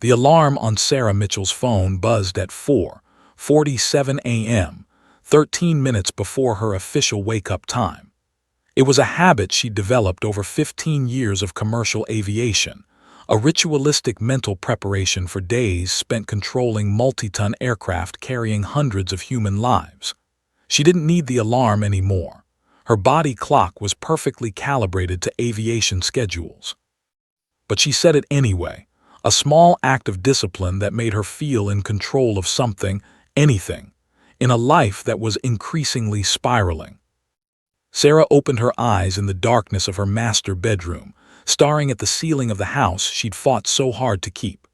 The alarm on Sarah Mitchell's phone buzzed at 4:47 a.m., 13 minutes before her official wake-up time. It was a habit she'd developed over 15 years of commercial aviation, a ritualistic mental preparation for days spent controlling multi-ton aircraft carrying hundreds of human lives. She didn't need the alarm anymore. Her body clock was perfectly calibrated to aviation schedules. But she said it anyway, a small act of discipline that made her feel in control of something, anything, in a life that was increasingly spiraling. Sarah opened her eyes in the darkness of her master bedroom, staring at the ceiling of the house she'd fought so hard to keep.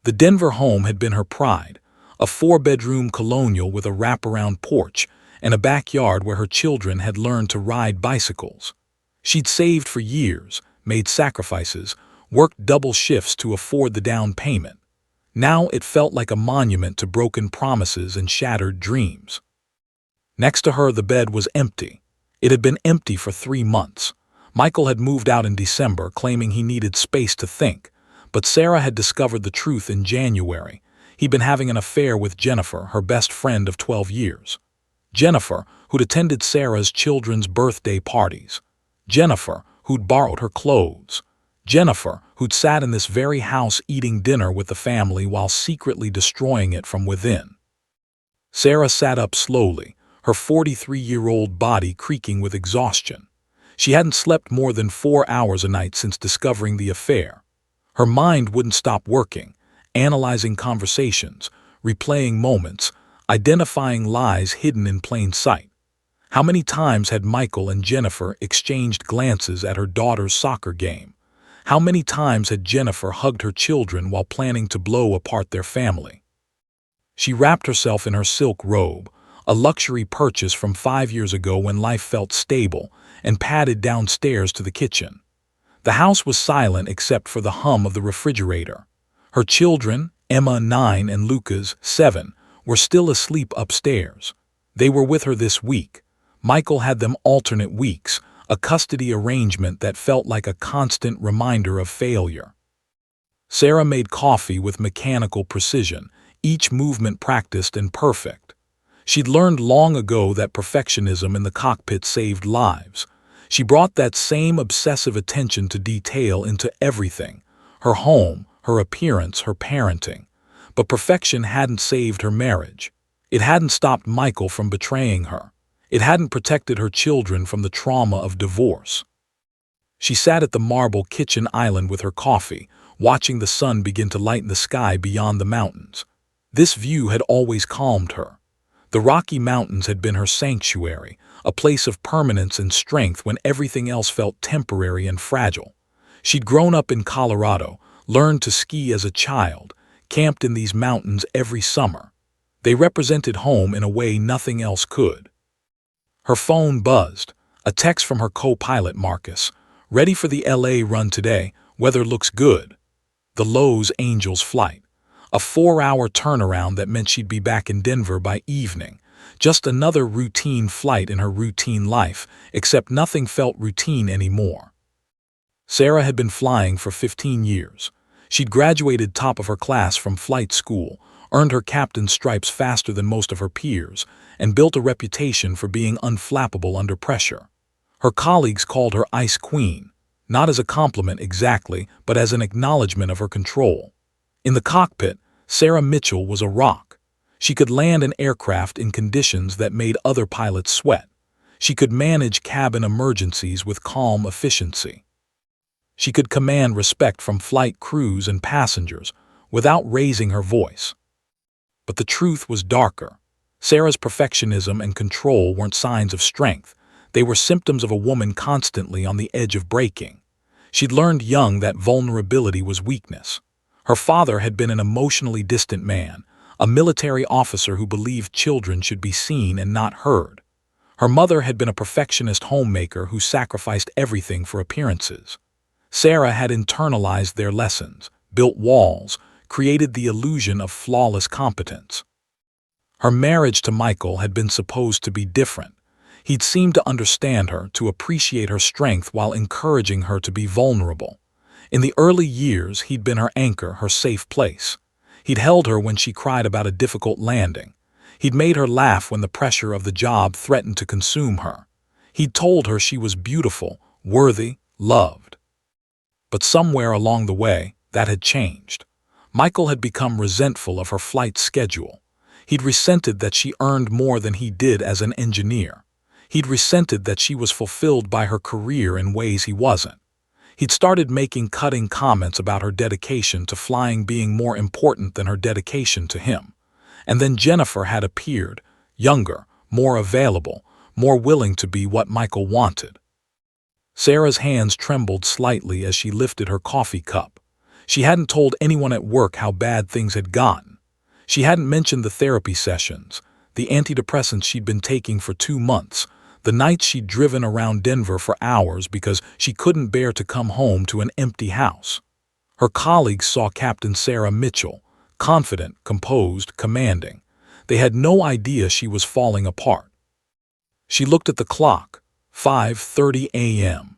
The Denver home had been her pride, a 4-bedroom colonial with a wraparound porch and a backyard where her children had learned to ride bicycles. She'd saved for years, made sacrifices, worked double shifts to afford the down payment. Now it felt like a monument to broken promises and shattered dreams. Next to her, the bed was empty. It had been empty for 3 months. Michael had moved out in December, claiming he needed space to think, but Sarah had discovered the truth in January. He'd been having an affair with Jennifer, her best friend of 12 years. Jennifer, who'd attended Sarah's children's birthday parties. Jennifer, who'd borrowed her clothes. Jennifer, who'd sat in this very house eating dinner with the family while secretly destroying it from within. Sarah sat up slowly, her 43-year-old body creaking with exhaustion. She hadn't slept more than 4 hours a night since discovering the affair. Her mind wouldn't stop working, analyzing conversations, replaying moments, identifying lies hidden in plain sight. How many times had Michael and Jennifer exchanged glances at her daughter's soccer game? How many times had Jennifer hugged her children while planning to blow apart their family? She wrapped herself in her silk robe, a luxury purchase from 5 years ago when life felt stable, and padded downstairs to the kitchen. The house was silent except for the hum of the refrigerator. Her children, Emma 9 and Lucas 7, were still asleep upstairs. They were with her this week. Michael had them alternate weeks, a custody arrangement that felt like a constant reminder of failure. Sarah made coffee with mechanical precision, each movement practiced and perfect. She'd learned long ago that perfectionism in the cockpit saved lives. She brought that same obsessive attention to detail into everything, her home, her appearance, her parenting. But perfection hadn't saved her marriage. It hadn't stopped Michael from betraying her. It hadn't protected her children from the trauma of divorce. She sat at the marble kitchen island with her coffee, watching the sun begin to lighten the sky beyond the mountains. This view had always calmed her. The Rocky Mountains had been her sanctuary, a place of permanence and strength when everything else felt temporary and fragile. She'd grown up in Colorado, learned to ski as a child, camped in these mountains every summer. They represented home in a way nothing else could. Her phone buzzed, a text from her co-pilot Marcus. Ready for the LA run today, weather looks good. The Lowe's Angels flight. A 4-hour turnaround that meant she'd be back in Denver by evening. Just another routine flight in her routine life, except nothing felt routine anymore. Sarah had been flying for 15 years. She'd graduated top of her class from flight school, earned her captain's stripes faster than most of her peers, and built a reputation for being unflappable under pressure. Her colleagues called her Ice Queen, not as a compliment exactly, but as an acknowledgement of her control. In the cockpit, Sarah Mitchell was a rock. She could land an aircraft in conditions that made other pilots sweat. She could manage cabin emergencies with calm efficiency. She could command respect from flight crews and passengers without raising her voice. But the truth was darker. Sarah's perfectionism and control weren't signs of strength. They were symptoms of a woman constantly on the edge of breaking. She'd learned young that vulnerability was weakness. Her father had been an emotionally distant man, a military officer who believed children should be seen and not heard. Her mother had been a perfectionist homemaker who sacrificed everything for appearances. Sarah had internalized their lessons, built walls, created the illusion of flawless competence. Her marriage to Michael had been supposed to be different. He'd seemed to understand her, to appreciate her strength while encouraging her to be vulnerable. In the early years, he'd been her anchor, her safe place. He'd held her when she cried about a difficult landing. He'd made her laugh when the pressure of the job threatened to consume her. He'd told her she was beautiful, worthy, loved. But somewhere along the way, that had changed. Michael had become resentful of her flight schedule. He'd resented that she earned more than he did as an engineer. He'd resented that she was fulfilled by her career in ways he wasn't. He'd started making cutting comments about her dedication to flying being more important than her dedication to him. And then Jennifer had appeared, younger, more available, more willing to be what Michael wanted. Sarah's hands trembled slightly as she lifted her coffee cup. She hadn't told anyone at work how bad things had gotten. She hadn't mentioned the therapy sessions, the antidepressants she'd been taking for 2 months, the nights she'd driven around Denver for hours because she couldn't bear to come home to an empty house. Her colleagues saw Captain Sarah Mitchell, confident, composed, commanding. They had no idea she was falling apart. She looked at the clock, 5:30 a.m.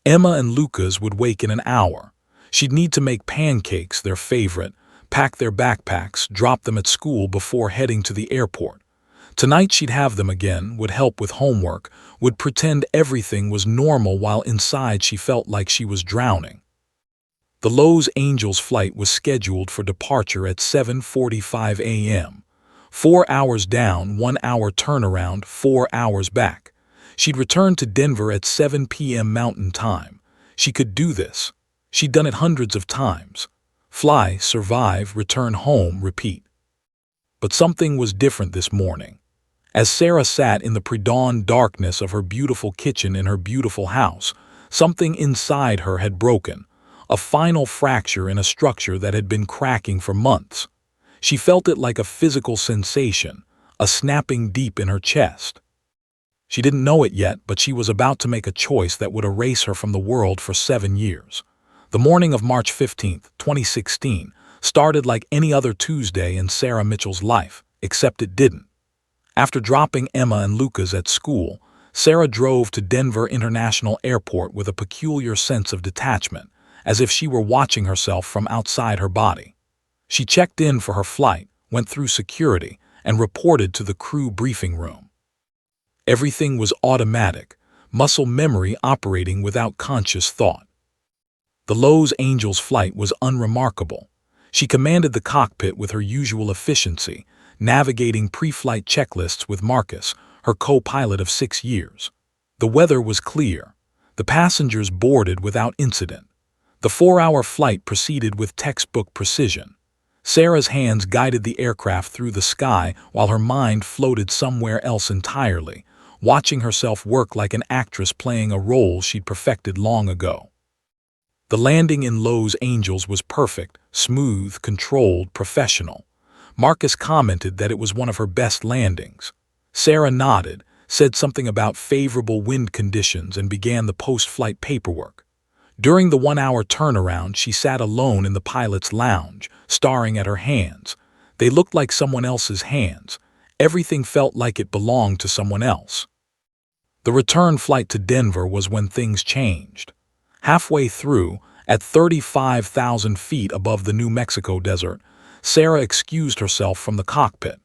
Emma and Lucas would wake in an hour. She'd need to make pancakes, their favorite, pack their backpacks, drop them at school before heading to the airport. Tonight she'd have them again, would help with homework, would pretend everything was normal while inside she felt like she was drowning. The Los Angeles flight was scheduled for departure at 7:45 a.m. 4 hours down, 1 hour turnaround, 4 hours back. She'd return to Denver at 7 p.m. Mountain Time. She could do this. She'd done it hundreds of times. Fly, survive, return home, repeat. But something was different this morning. As Sarah sat in the pre-dawn darkness of her beautiful kitchen in her beautiful house, something inside her had broken, a final fracture in a structure that had been cracking for months. She felt it like a physical sensation, a snapping deep in her chest. She didn't know it yet, but she was about to make a choice that would erase her from the world for 7 years. The morning of March 15, 2016, started like any other Tuesday in Sarah Mitchell's life, except it didn't. After dropping Emma and Lucas at school, Sarah drove to Denver International Airport with a peculiar sense of detachment, as if she were watching herself from outside her body. She checked in for her flight, went through security, and reported to the crew briefing room. Everything was automatic, muscle memory operating without conscious thought. The Los Angeles flight was unremarkable. She commanded the cockpit with her usual efficiency, navigating pre-flight checklists with Marcus, her co-pilot of 6 years. The weather was clear. The passengers boarded without incident. The 4-hour flight proceeded with textbook precision. Sarah's hands guided the aircraft through the sky while her mind floated somewhere else entirely, watching herself work like an actress playing a role she'd perfected long ago. The landing in Los Angeles was perfect, smooth, controlled, professional. Marcus commented that it was one of her best landings. Sarah nodded, said something about favorable wind conditions, and began the post-flight paperwork. During the 1-hour turnaround, she sat alone in the pilot's lounge, staring at her hands. They looked like someone else's hands. Everything felt like it belonged to someone else. The return flight to Denver was when things changed. Halfway through, at 35,000 feet above the New Mexico desert, Sarah excused herself from the cockpit.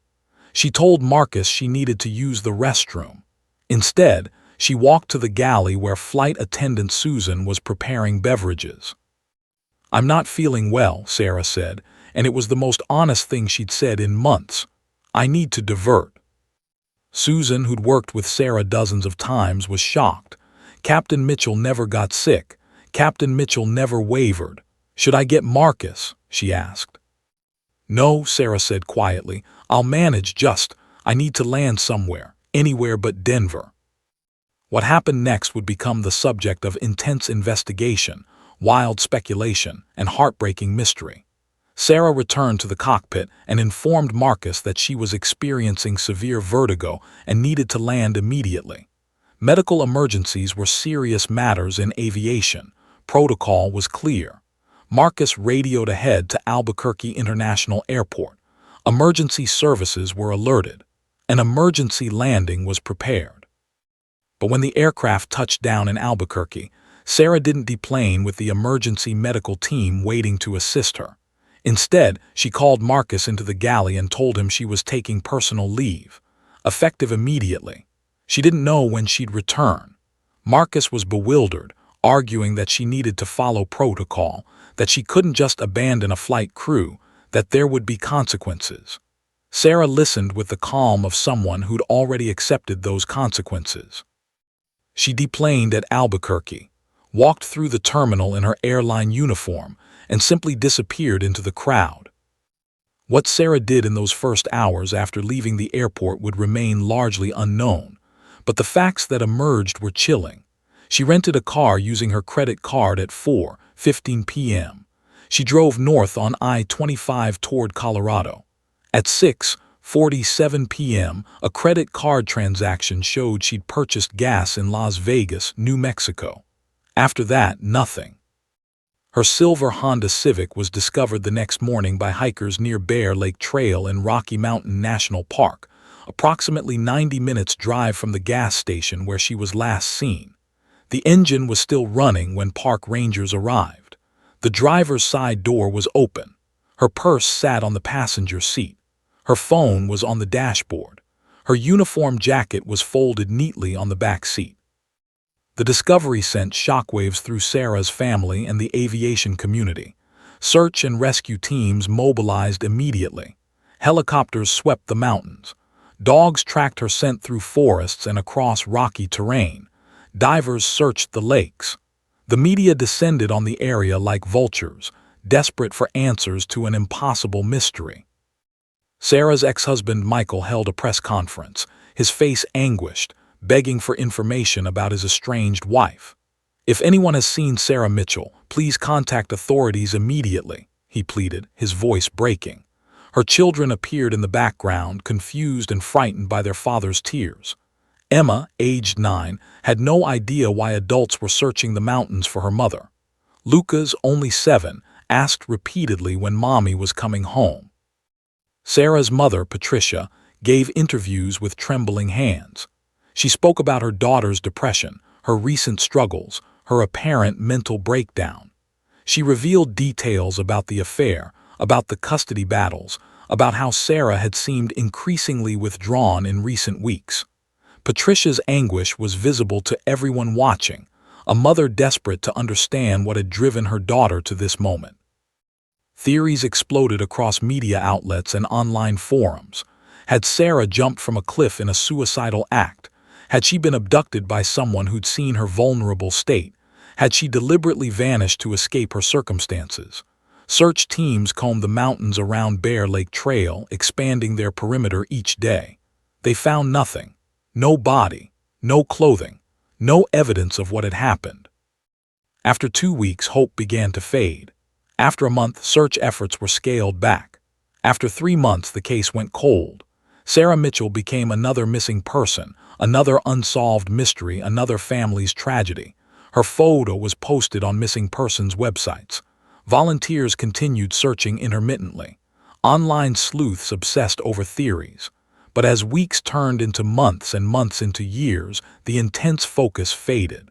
She told Marcus she needed to use the restroom. Instead, she walked to the galley where flight attendant Susan was preparing beverages. "I'm not feeling well," Sarah said, and it was the most honest thing she'd said in months. "I need to divert." Susan, who'd worked with Sarah dozens of times, was shocked. Captain Mitchell never got sick. Captain Mitchell never wavered. "Should I get Marcus?" she asked. "No," Sarah said quietly. "I'll manage, I need to land somewhere, anywhere but Denver." What happened next would become the subject of intense investigation, wild speculation, and heartbreaking mystery. Sarah returned to the cockpit and informed Marcus that she was experiencing severe vertigo and needed to land immediately. Medical emergencies were serious matters in aviation. Protocol was clear. Marcus radioed ahead to Albuquerque International Airport. Emergency services were alerted. An emergency landing was prepared. But when the aircraft touched down in Albuquerque, Sarah didn't deplane with the emergency medical team waiting to assist her. Instead, she called Marcus into the galley and told him she was taking personal leave, effective immediately. She didn't know when she'd return. Marcus was bewildered, arguing that she needed to follow protocol, that she couldn't just abandon a flight crew, that there would be consequences. Sarah listened with the calm of someone who'd already accepted those consequences. She deplaned at Albuquerque, walked through the terminal in her airline uniform, and simply disappeared into the crowd. What Sarah did in those first hours after leaving the airport would remain largely unknown, but the facts that emerged were chilling. She rented a car using her credit card at 4:15 p.m. She drove north on I-25 toward Colorado. At 6:47 p.m., a credit card transaction showed she'd purchased gas in Las Vegas, New Mexico. After that, nothing. Her silver Honda Civic was discovered the next morning by hikers near Bear Lake Trail in Rocky Mountain National Park, approximately 90 minutes drive from the gas station where she was last seen. The engine was still running when park rangers arrived. The driver's side door was open. Her purse sat on the passenger seat. Her phone was on the dashboard. Her uniform jacket was folded neatly on the back seat. The discovery sent shockwaves through Sarah's family and the aviation community. Search and rescue teams mobilized immediately. Helicopters swept the mountains. Dogs tracked her scent through forests and across rocky terrain. Divers searched the lakes. The media descended on the area like vultures, desperate for answers to an impossible mystery. Sarah's ex-husband Michael held a press conference, his face anguished, begging for information about his estranged wife. "If anyone has seen Sarah Mitchell, please contact authorities immediately," he pleaded, his voice breaking. Her children appeared in the background, confused and frightened by their father's tears. Emma, aged 9, had no idea why adults were searching the mountains for her mother. Lucas, only 7, asked repeatedly when Mommy was coming home. Sarah's mother, Patricia, gave interviews with trembling hands. She spoke about her daughter's depression, her recent struggles, her apparent mental breakdown. She revealed details about the affair, about the custody battles, about how Sarah had seemed increasingly withdrawn in recent weeks. Patricia's anguish was visible to everyone watching, a mother desperate to understand what had driven her daughter to this moment. Theories exploded across media outlets and online forums. Had Sarah jumped from a cliff in a suicidal act? Had she been abducted by someone who'd seen her vulnerable state? Had she deliberately vanished to escape her circumstances? Search teams combed the mountains around Bear Lake Trail, expanding their perimeter each day. They found nothing. No body, no clothing, no evidence of what had happened. After 2 weeks, hope began to fade. After a month, search efforts were scaled back. After 3 months, the case went cold. Sarah Mitchell became another missing person, another unsolved mystery, another family's tragedy. Her photo was posted on missing persons websites. Volunteers continued searching intermittently. Online sleuths obsessed over theories. But as weeks turned into months and months into years, the intense focus faded.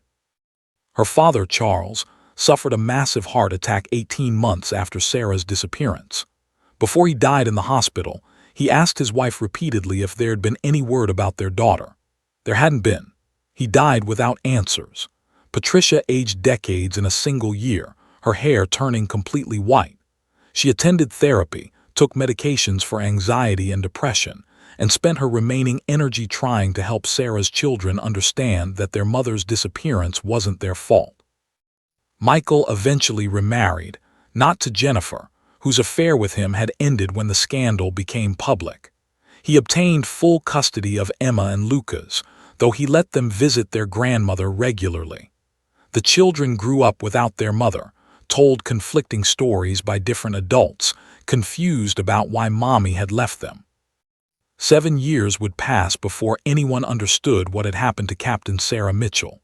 Her father, Charles, suffered a massive heart attack 18 months after Sarah's disappearance. Before he died in the hospital, he asked his wife repeatedly if there had been any word about their daughter. There hadn't been. He died without answers. Patricia aged decades in a single year, her hair turning completely white. She attended therapy, took medications for anxiety and depression, and spent her remaining energy trying to help Sarah's children understand that their mother's disappearance wasn't their fault. Michael eventually remarried, not to Jennifer, whose affair with him had ended when the scandal became public. He obtained full custody of Emma and Lucas, though he let them visit their grandmother regularly. The children grew up without their mother, told conflicting stories by different adults, confused about why Mommy had left them. 7 years would pass before anyone understood what had happened to Captain Sarah Mitchell.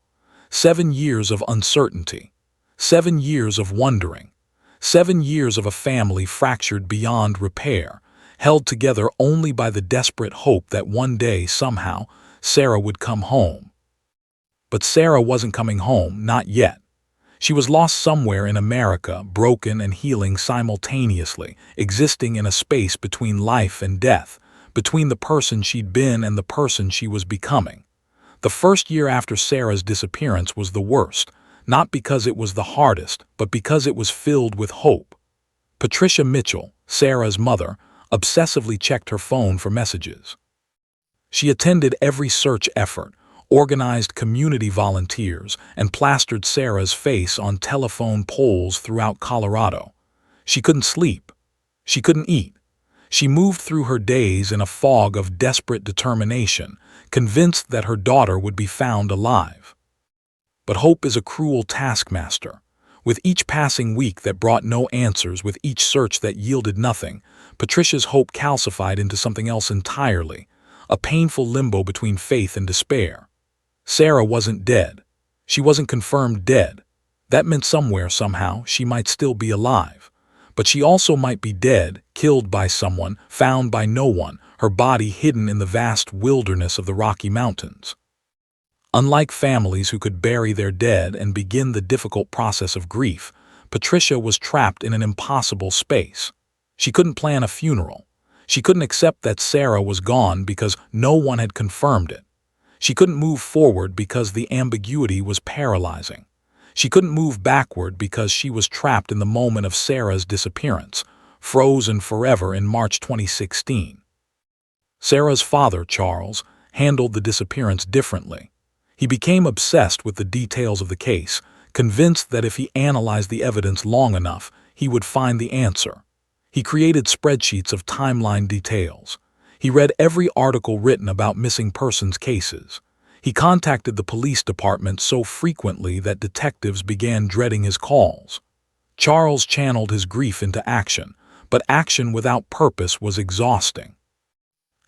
7 years of uncertainty. 7 years of wondering. 7 years of a family fractured beyond repair, held together only by the desperate hope that one day, somehow, Sarah would come home. But Sarah wasn't coming home, not yet. She was lost somewhere in America, broken and healing simultaneously, existing in a space between life and death, between the person she'd been and the person she was becoming. The first year after Sarah's disappearance was the worst, not because it was the hardest, but because it was filled with hope. Patricia Mitchell, Sarah's mother, obsessively checked her phone for messages. She attended every search effort, organized community volunteers, and plastered Sarah's face on telephone poles throughout Colorado. She couldn't sleep. She couldn't eat. She moved through her days in a fog of desperate determination, convinced that her daughter would be found alive. But hope is a cruel taskmaster. With each passing week that brought no answers, with each search that yielded nothing, Patricia's hope calcified into something else entirely, a painful limbo between faith and despair. Sarah wasn't dead. She wasn't confirmed dead. That meant somewhere, somehow, she might still be alive. But she also might be dead, killed by someone, found by no one, her body hidden in the vast wilderness of the Rocky Mountains. Unlike families who could bury their dead and begin the difficult process of grief, Patricia was trapped in an impossible space. She couldn't plan a funeral. She couldn't accept that Sarah was gone because no one had confirmed it. She couldn't move forward because the ambiguity was paralyzing. She couldn't move backward because she was trapped in the moment of Sarah's disappearance, frozen forever in March 2016. Sarah's father, Charles, handled the disappearance differently. He became obsessed with the details of the case, convinced that if he analyzed the evidence long enough, he would find the answer. He created spreadsheets of timeline details. He read every article written about missing persons cases. He contacted the police department so frequently that detectives began dreading his calls. Charles channeled his grief into action, but action without purpose was exhausting.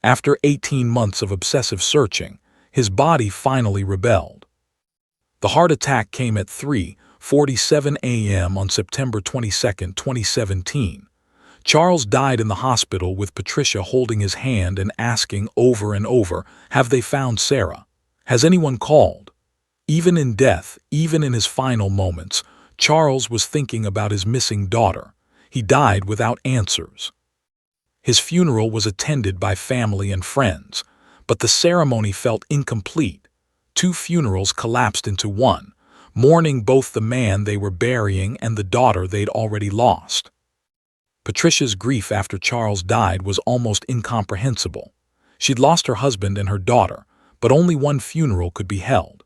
After 18 months of obsessive searching, his body finally rebelled. The heart attack came at 3:47 a.m. on September 22, 2017. Charles died in the hospital with Patricia holding his hand and asking over and over, "Have they found Sarah? Has anyone called?" Even in death, even in his final moments, Charles was thinking about his missing daughter. He died without answers. His funeral was attended by family and friends, but the ceremony felt incomplete. Two funerals collapsed into one, mourning both the man they were burying and the daughter they'd already lost. Patricia's grief after Charles died was almost incomprehensible. She'd lost her husband and her daughter, but only one funeral could be held.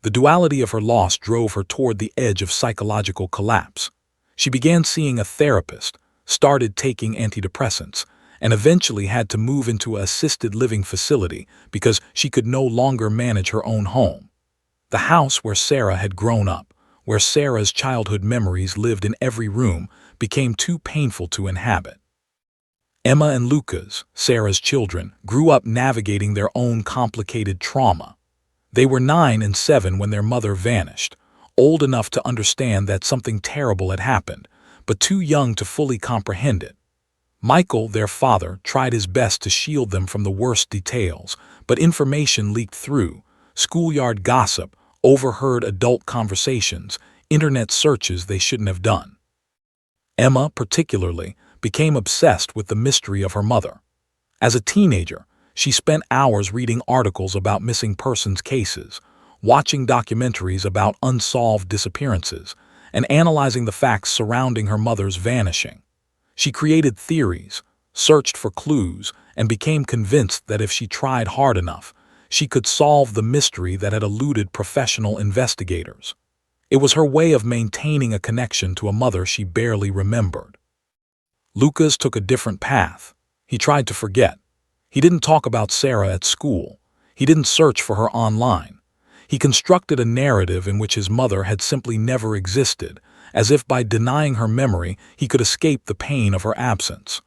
The duality of her loss drove her toward the edge of psychological collapse. She began seeing a therapist, started taking antidepressants, and eventually had to move into an assisted living facility because she could no longer manage her own home. The house where Sarah had grown up, where Sarah's childhood memories lived in every room, became too painful to inhabit. Emma and Lucas, Sarah's children, grew up navigating their own complicated trauma. They were 9 and 7 when their mother vanished, old enough to understand that something terrible had happened, but too young to fully comprehend it. Michael, their father, tried his best to shield them from the worst details, but information leaked through: schoolyard gossip, overheard adult conversations, internet searches they shouldn't have done. Emma, particularly, became obsessed with the mystery of her mother. As a teenager, she spent hours reading articles about missing persons cases, watching documentaries about unsolved disappearances, and analyzing the facts surrounding her mother's vanishing. She created theories, searched for clues, and became convinced that if she tried hard enough, she could solve the mystery that had eluded professional investigators. It was her way of maintaining a connection to a mother she barely remembered. Lucas took a different path. He tried to forget. He didn't talk about Sarah at school. He didn't search for her online. He constructed a narrative in which his mother had simply never existed, as if by denying her memory he could escape the pain of her absence.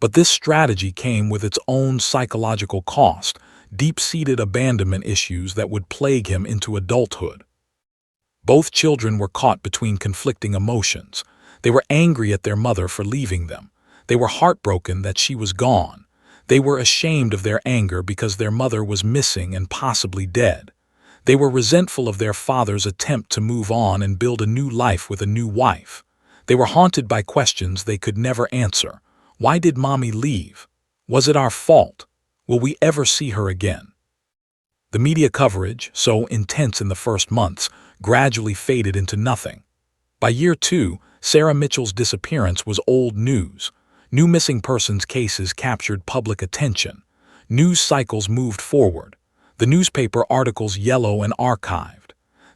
But this strategy came with its own psychological cost, deep-seated abandonment issues that would plague him into adulthood. Both children were caught between conflicting emotions. They were angry at their mother for leaving them. They were heartbroken that she was gone. They were ashamed of their anger because their mother was missing and possibly dead. They were resentful of their father's attempt to move on and build a new life with a new wife. They were haunted by questions they could never answer. Why did Mommy leave? Was it our fault? Will we ever see her again? The media coverage, so intense in the first months, gradually faded into nothing. By year 2, Sarah Mitchell's disappearance was old news. New missing persons cases captured public attention. News cycles moved forward. The newspaper articles yellow and archived.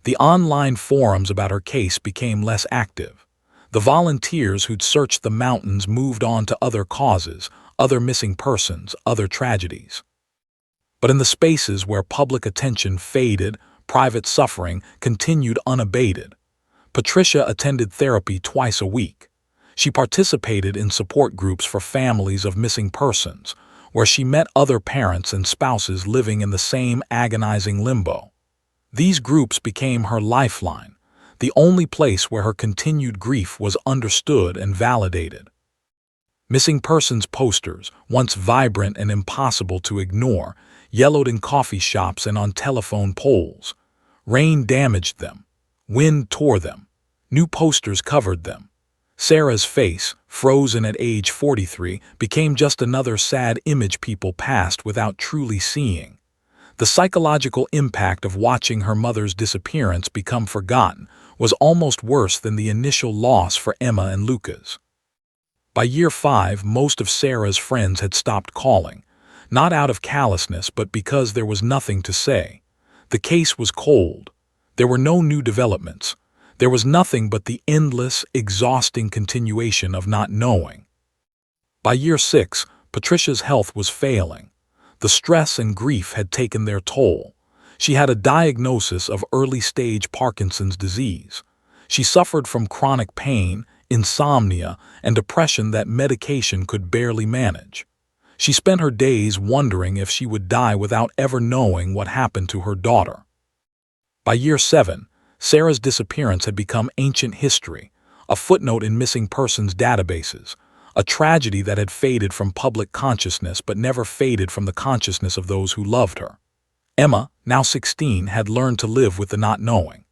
The online forums about her case became less active. The volunteers who'd searched the mountains moved on to other causes, other missing persons, other tragedies. But in the spaces where public attention faded, private suffering continued unabated. Patricia attended therapy twice a week. She participated in support groups for families of missing persons, where she met other parents and spouses living in the same agonizing limbo. These groups became her lifeline, the only place where her continued grief was understood and validated. Missing persons posters, once vibrant and impossible to ignore, yellowed in coffee shops and on telephone poles. Rain damaged them. Wind tore them. New posters covered them. Sarah's face, frozen at age 43, became just another sad image people passed without truly seeing. The psychological impact of watching her mother's disappearance become forgotten was almost worse than the initial loss for Emma and Lucas. By year 5, most of Sarah's friends had stopped calling, not out of callousness but because there was nothing to say. The case was cold. There were no new developments. There was nothing but the endless, exhausting continuation of not knowing. By year 6, Patricia's health was failing. The stress and grief had taken their toll. She had a diagnosis of early-stage Parkinson's disease. She suffered from chronic pain, insomnia, and depression that medication could barely manage. She spent her days wondering if she would die without ever knowing what happened to her daughter. By year 7, Sarah's disappearance had become ancient history, a footnote in missing persons databases, a tragedy that had faded from public consciousness but never faded from the consciousness of those who loved her. Emma, now 16, had learned to live with the not knowing.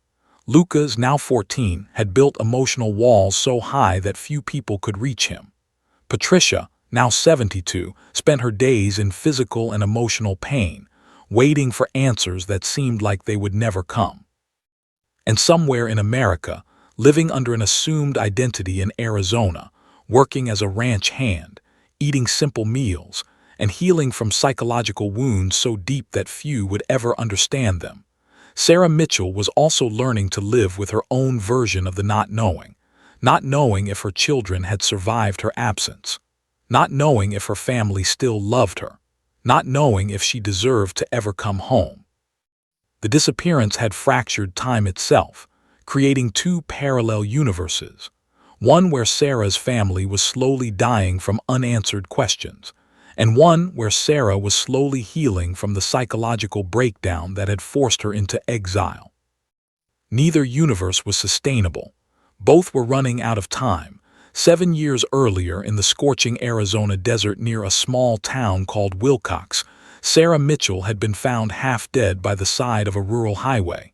Lucas, now 14, had built emotional walls so high that few people could reach him. Patricia, now 72, spent her days in physical and emotional pain, waiting for answers that seemed like they would never come. And somewhere in America, living under an assumed identity in Arizona, working as a ranch hand, eating simple meals, and healing from psychological wounds so deep that few would ever understand them, Sarah Mitchell was also learning to live with her own version of the not knowing if her children had survived her absence, not knowing if her family still loved her, not knowing if she deserved to ever come home. The disappearance had fractured time itself, creating two parallel universes, one where Sarah's family was slowly dying from unanswered questions, and one where Sarah was slowly healing from the psychological breakdown that had forced her into exile. Neither universe was sustainable. Both were running out of time. 7 years earlier, in the scorching Arizona desert near a small town called Wilcox, Sarah Mitchell had been found half dead by the side of a rural highway.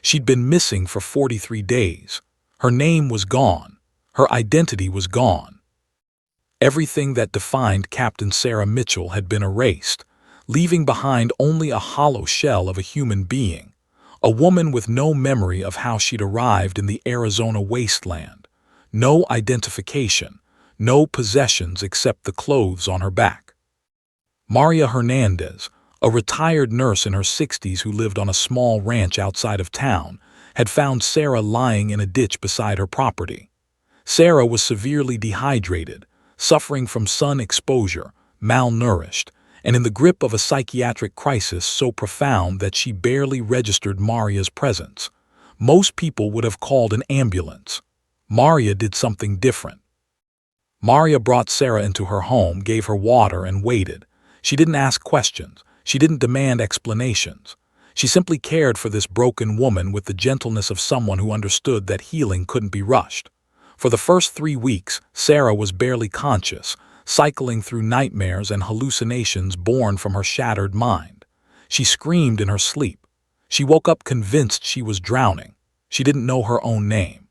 She'd been missing for 43 days. Her name was gone. Her identity was gone. Everything that defined Captain Sarah Mitchell had been erased, leaving behind only a hollow shell of a human being, a woman with no memory of how she'd arrived in the Arizona wasteland, no identification, no possessions except the clothes on her back. Maria Hernandez, a retired nurse in her 60s who lived on a small ranch outside of town, had found Sarah lying in a ditch beside her property. Sarah was severely dehydrated, suffering from sun exposure, malnourished, and in the grip of a psychiatric crisis so profound that she barely registered Maria's presence. Most people would have called an ambulance. Maria did something different. Maria brought Sarah into her home, gave her water, and waited. She didn't ask questions. She didn't demand explanations. She simply cared for this broken woman with the gentleness of someone who understood that healing couldn't be rushed. For the first 3 weeks, Sarah was barely conscious, cycling through nightmares and hallucinations born from her shattered mind. She screamed in her sleep. She woke up convinced she was drowning. She didn't know her own name.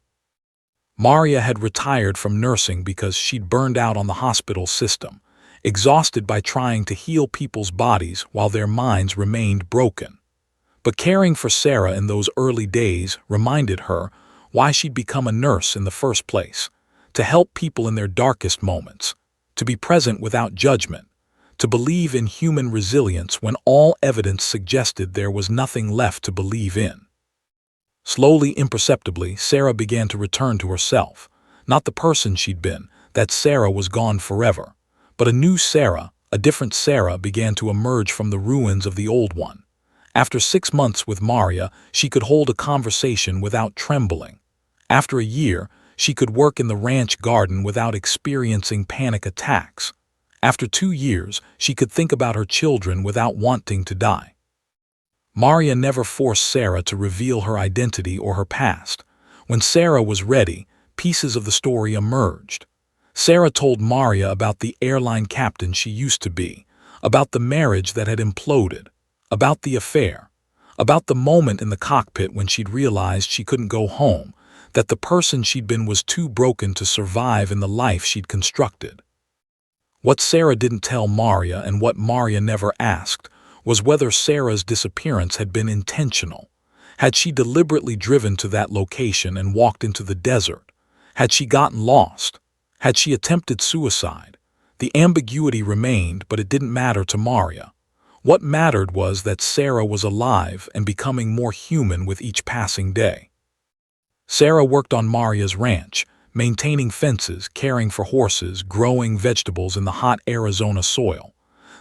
Maria had retired from nursing because she'd burned out on the hospital system, exhausted by trying to heal people's bodies while their minds remained broken. But caring for Sarah in those early days reminded her why she'd become a nurse in the first place: to help people in their darkest moments, to be present without judgment, to believe in human resilience when all evidence suggested there was nothing left to believe in. Slowly, imperceptibly, Sarah began to return to herself. Not the person she'd been, that Sarah was gone forever, but a new Sarah, a different Sarah, began to emerge from the ruins of the old one. After 6 months with Maria, she could hold a conversation without trembling. After a year, she could work in the ranch garden without experiencing panic attacks. After 2 years, she could think about her children without wanting to die. Maria never forced Sarah to reveal her identity or her past. When Sarah was ready, pieces of the story emerged. Sarah told Maria about the airline captain she used to be, about the marriage that had imploded, about the affair, about the moment in the cockpit when she'd realized she couldn't go home, that the person she'd been was too broken to survive in the life she'd constructed. What Sarah didn't tell Maria, and what Maria never asked, was whether Sarah's disappearance had been intentional. Had she deliberately driven to that location and walked into the desert? Had she gotten lost? Had she attempted suicide? The ambiguity remained, but it didn't matter to Maria. What mattered was that Sarah was alive and becoming more human with each passing day. Sarah worked on Maria's ranch, maintaining fences, caring for horses, growing vegetables in the hot Arizona soil.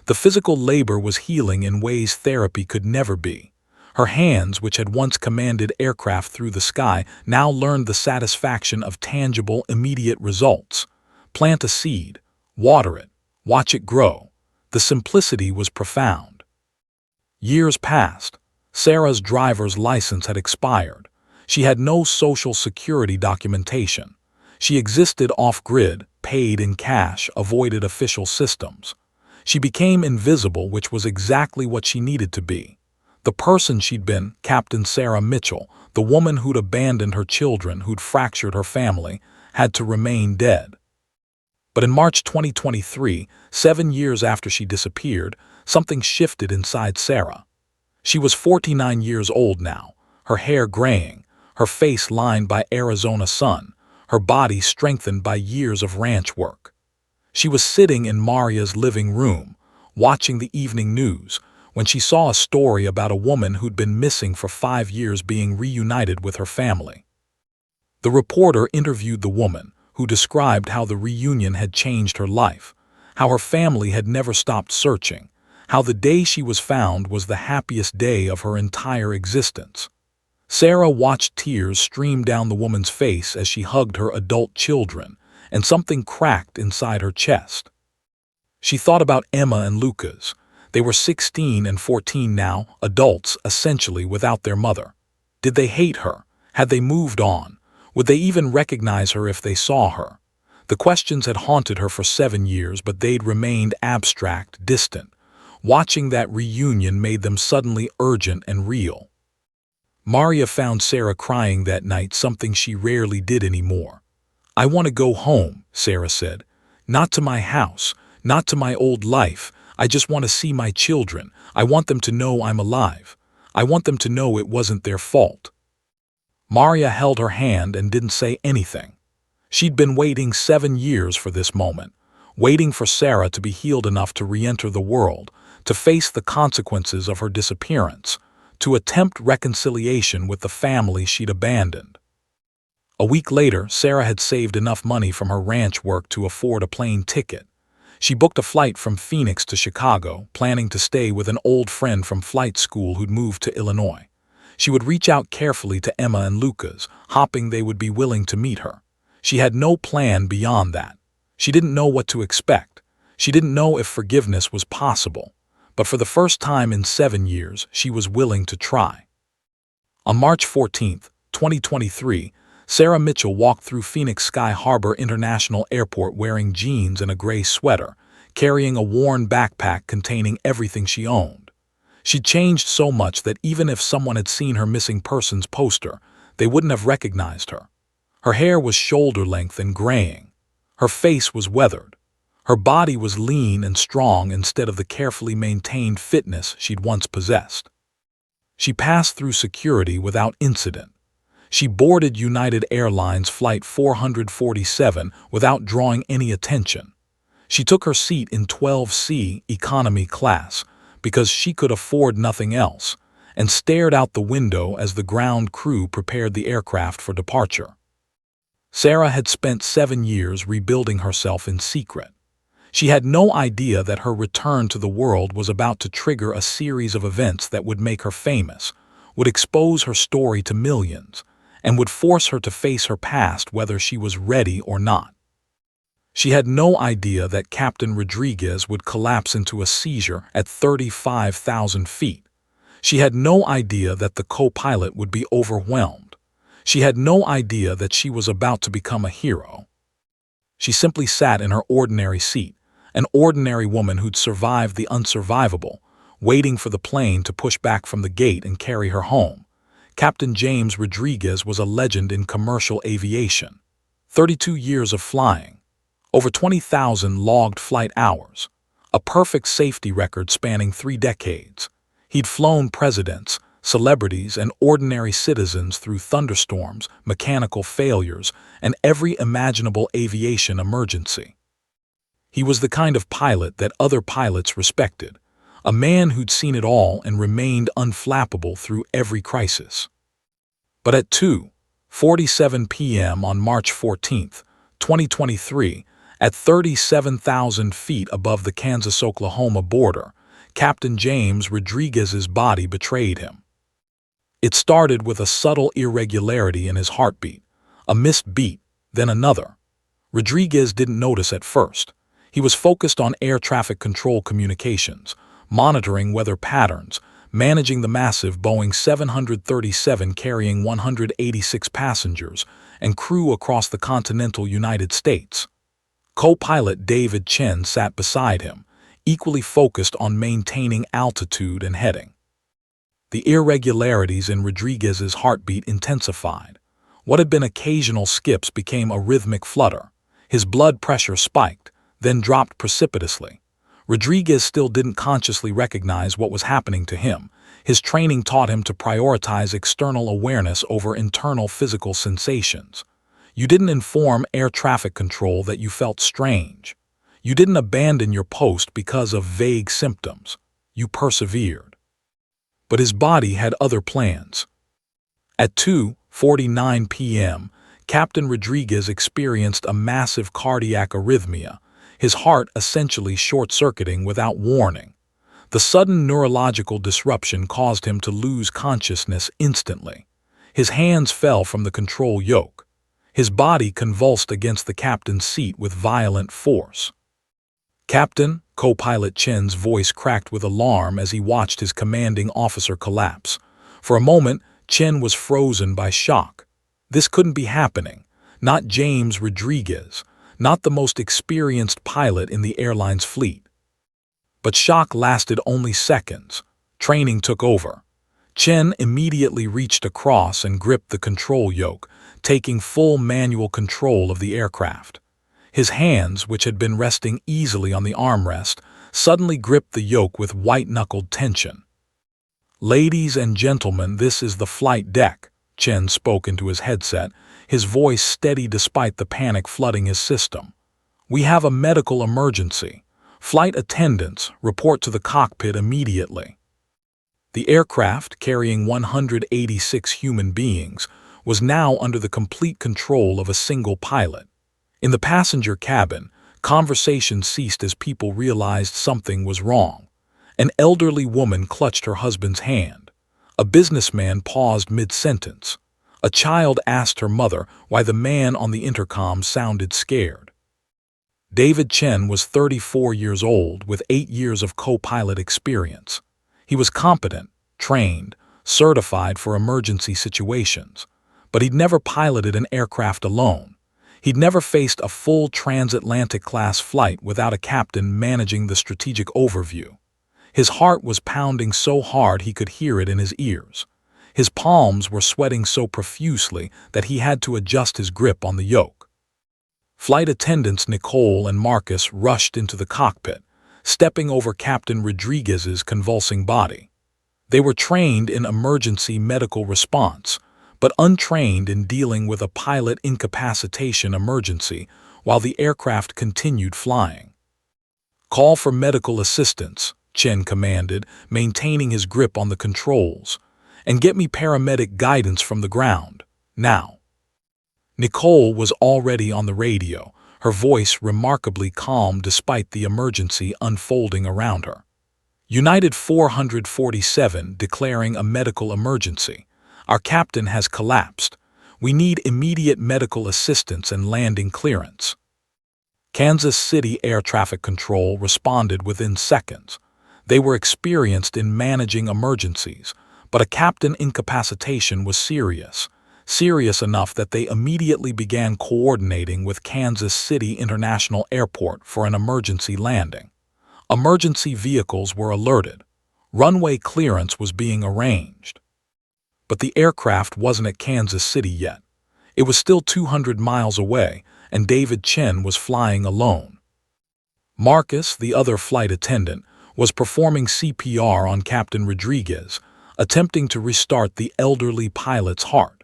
The physical labor was healing in ways therapy could never be. Her hands, which had once commanded aircraft through the sky, now learned the satisfaction of tangible, immediate results. Plant a seed, water it, watch it grow. The simplicity was profound. Years passed. Sarah's driver's license had expired. She had no social security documentation. She existed off-grid, paid in cash, avoided official systems. She became invisible, which was exactly what she needed to be. The person she'd been, Captain Sarah Mitchell, the woman who'd abandoned her children, who'd fractured her family, had to remain dead. But in March 2023, 7 years after she disappeared, something shifted inside Sarah. She was 49 years old now, her hair graying, her face lined by Arizona sun, her body strengthened by years of ranch work. She was sitting in Maria's living room, watching the evening news, when she saw a story about a woman who'd been missing for 5 years being reunited with her family. The reporter interviewed the woman, who described how the reunion had changed her life, how her family had never stopped searching, how the day she was found was the happiest day of her entire existence. Sarah watched tears stream down the woman's face as she hugged her adult children, and something cracked inside her chest. She thought about Emma and Lucas. They were 16 and 14 now, adults essentially without their mother. Did they hate her? Had they moved on? Would they even recognize her if they saw her? The questions had haunted her for 7 years, but they'd remained abstract, distant. Watching that reunion made them suddenly urgent and real. Maria found Sarah crying that night, something she rarely did anymore. "I want to go home," Sarah said. "Not to my house, not to my old life. I just want to see my children. I want them to know I'm alive. I want them to know it wasn't their fault." Maria held her hand and didn't say anything. She'd been waiting 7 years for this moment, waiting for Sarah to be healed enough to re-enter the world, to face the consequences of her disappearance, to attempt reconciliation with the family she'd abandoned. A week later, Sarah had saved enough money from her ranch work to afford a plane ticket. She booked a flight from Phoenix to Chicago, planning to stay with an old friend from flight school who'd moved to Illinois. She would reach out carefully to Emma and Lucas, hoping they would be willing to meet her. She had no plan beyond that. She didn't know what to expect. She didn't know if forgiveness was possible. But for the first time in 7 years, she was willing to try. On March 14, 2023, Sarah Mitchell walked through Phoenix Sky Harbor International Airport wearing jeans and a gray sweater, carrying a worn backpack containing everything she owned. She'd changed so much that even if someone had seen her missing persons poster, they wouldn't have recognized her. Her hair was shoulder-length and graying. Her face was weathered. Her body was lean and strong instead of the carefully maintained fitness she'd once possessed. She passed through security without incident. She boarded United Airlines Flight 447 without drawing any attention. She took her seat in 12C economy class because she could afford nothing else, and stared out the window as the ground crew prepared the aircraft for departure. Sarah had spent 7 years rebuilding herself in secret. She had no idea that her return to the world was about to trigger a series of events that would make her famous, would expose her story to millions, and would force her to face her past whether she was ready or not. She had no idea that Captain Rodriguez would collapse into a seizure at 35,000 feet. She had no idea that the co-pilot would be overwhelmed. She had no idea that she was about to become a hero. She simply sat in her ordinary seat, an ordinary woman who'd survived the unsurvivable, waiting for the plane to push back from the gate and carry her home. Captain James Rodriguez was a legend in commercial aviation. 32 years of flying, over 20,000 logged flight hours, a perfect safety record spanning 3 decades. He'd flown presidents, celebrities, and ordinary citizens through thunderstorms, mechanical failures, and every imaginable aviation emergency. He was the kind of pilot that other pilots respected, a man who'd seen it all and remained unflappable through every crisis. But at 2:47 p.m. on March 14, 2023, at 37,000 feet above the Kansas-Oklahoma border, Captain James Rodriguez's body betrayed him. It started with a subtle irregularity in his heartbeat, a missed beat, then another. Rodriguez didn't notice at first. He was focused on air traffic control communications, monitoring weather patterns, managing the massive Boeing 737 carrying 186 passengers and crew across the continental United States. Co-pilot David Chen sat beside him, equally focused on maintaining altitude and heading. The irregularities in Rodriguez's heartbeat intensified. What had been occasional skips became a rhythmic flutter. His blood pressure spiked, then dropped precipitously. Rodriguez still didn't consciously recognize what was happening to him. His training taught him to prioritize external awareness over internal physical sensations. You didn't inform air traffic control that you felt strange. You didn't abandon your post because of vague symptoms. You persevered. But his body had other plans. At 2:49 p.m., Captain Rodriguez experienced a massive cardiac arrhythmia, his heart essentially short-circuiting without warning. The sudden neurological disruption caused him to lose consciousness instantly. His hands fell from the control yoke. His body convulsed against the captain's seat with violent force. "Captain," co-pilot Chen's voice cracked with alarm as he watched his commanding officer collapse. For a moment, Chen was frozen by shock. This couldn't be happening. Not James Rodriguez, not the most experienced pilot in the airline's fleet. But shock lasted only seconds. Training took over. Chen immediately reached across and gripped the control yoke, taking full manual control of the aircraft. His hands, which had been resting easily on the armrest, suddenly gripped the yoke with white-knuckled tension. "Ladies and gentlemen, this is the flight deck," Chen spoke into his headset, his voice steady despite the panic flooding his system. "We have a medical emergency. Flight attendants, report to the cockpit immediately." The aircraft, carrying 186 human beings, was now under the complete control of a single pilot. In the passenger cabin, conversation ceased as people realized something was wrong. An elderly woman clutched her husband's hand. A businessman paused mid-sentence. A child asked her mother why the man on the intercom sounded scared. David Chen was 34 years old with 8 years of co-pilot experience. He was competent, trained, certified for emergency situations. But he'd never piloted an aircraft alone. He'd never faced a full transatlantic-class flight without a captain managing the strategic overview. His heart was pounding so hard he could hear it in his ears. His palms were sweating so profusely that he had to adjust his grip on the yoke. Flight attendants Nicole and Marcus rushed into the cockpit, stepping over Captain Rodriguez's convulsing body. They were trained in emergency medical response, but untrained in dealing with a pilot incapacitation emergency while the aircraft continued flying. "Call for medical assistance," Chen commanded, maintaining his grip on the controls. "And get me paramedic guidance from the ground, now." Nicole was already on the radio, her voice remarkably calm despite the emergency unfolding around her. "United 447 declaring a medical emergency. Our captain has collapsed. We need immediate medical assistance and landing clearance." Kansas City Air Traffic Control responded within seconds. They were experienced in managing emergencies, but a captain incapacitation was serious enough that they immediately began coordinating with Kansas City International Airport for an emergency landing. Emergency vehicles were alerted. Runway clearance was being arranged. But the aircraft wasn't at Kansas City yet. It was still 200 miles away, and David Chen was flying alone. Marcus, the other flight attendant, was performing CPR on Captain Rodriguez, attempting to restart the elderly pilot's heart.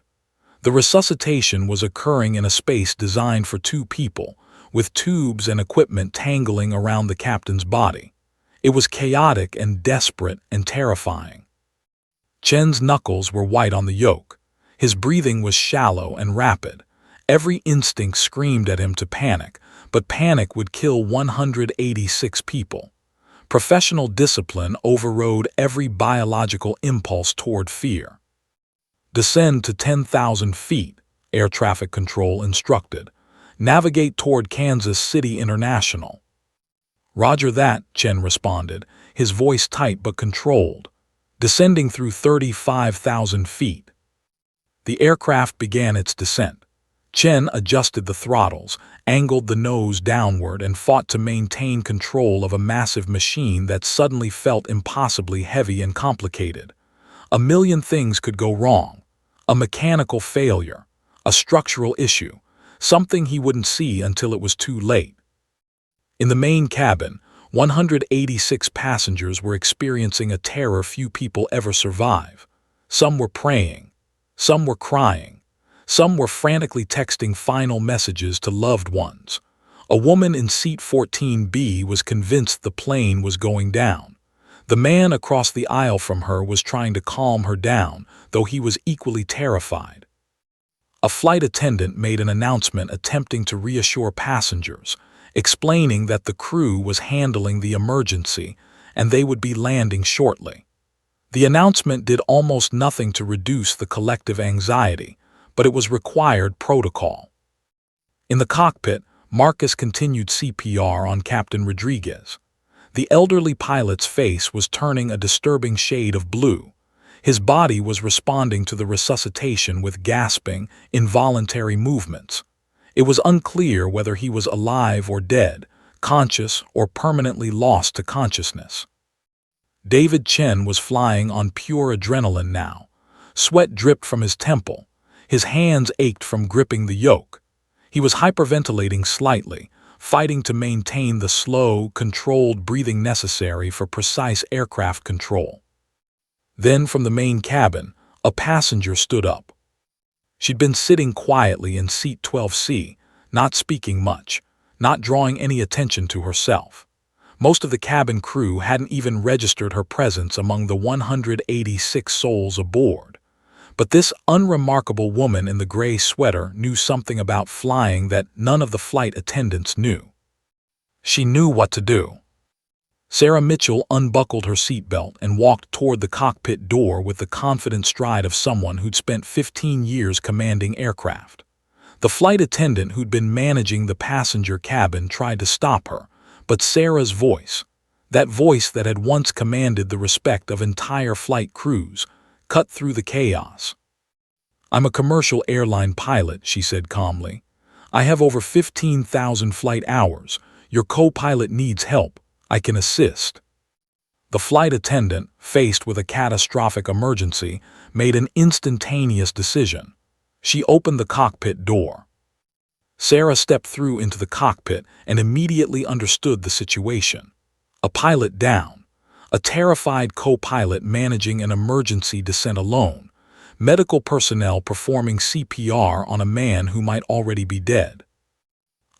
The resuscitation was occurring in a space designed for two people, with tubes and equipment tangling around the captain's body. It was chaotic and desperate and terrifying. Chen's knuckles were white on the yoke. His breathing was shallow and rapid. Every instinct screamed at him to panic, but panic would kill 186 people. Professional discipline overrode every biological impulse toward fear. "Descend to 10,000 feet, Air Traffic Control instructed. Navigate toward Kansas City International." "Roger that," Chen responded, his voice tight but controlled. "Descending through 35,000 feet." The aircraft began its descent. Chen adjusted the throttles, angled the nose downward, and fought to maintain control of a massive machine that suddenly felt impossibly heavy and complicated. A million things could go wrong. A mechanical failure, a structural issue, something he wouldn't see until it was too late. In the main cabin, 186 passengers were experiencing a terror few people ever survive. Some were praying. Some were crying. Some were frantically texting final messages to loved ones. A woman in seat 14B was convinced the plane was going down. The man across the aisle from her was trying to calm her down, though he was equally terrified. A flight attendant made an announcement attempting to reassure passengers, explaining that the crew was handling the emergency and they would be landing shortly. The announcement did almost nothing to reduce the collective anxiety, but it was required protocol. In the cockpit, Marcus continued CPR on Captain Rodriguez. The elderly pilot's face was turning a disturbing shade of blue. His body was responding to the resuscitation with gasping, involuntary movements. It was unclear whether he was alive or dead, conscious or permanently lost to consciousness. David Chen was flying on pure adrenaline now. Sweat dripped from his temple. His hands ached from gripping the yoke. He was hyperventilating slightly, fighting to maintain the slow, controlled breathing necessary for precise aircraft control. Then, from the main cabin, a passenger stood up. She'd been sitting quietly in seat 12C, not speaking much, not drawing any attention to herself. Most of the cabin crew hadn't even registered her presence among the 186 souls aboard. But this unremarkable woman in the gray sweater knew something about flying that none of the flight attendants knew. She knew what to do. Sarah Mitchell unbuckled her seatbelt and walked toward the cockpit door with the confident stride of someone who'd spent 15 years commanding aircraft. The flight attendant who'd been managing the passenger cabin tried to stop her, but Sarah's voice, that voice that had once commanded the respect of entire flight crews, cut through the chaos. "I'm a commercial airline pilot," she said calmly. "I have over 15,000 flight hours. Your co-pilot needs help. I can assist." The flight attendant, faced with a catastrophic emergency, made an instantaneous decision. She opened the cockpit door. Sarah stepped through into the cockpit and immediately understood the situation. A pilot down, a terrified co-pilot managing an emergency descent alone, medical personnel performing CPR on a man who might already be dead.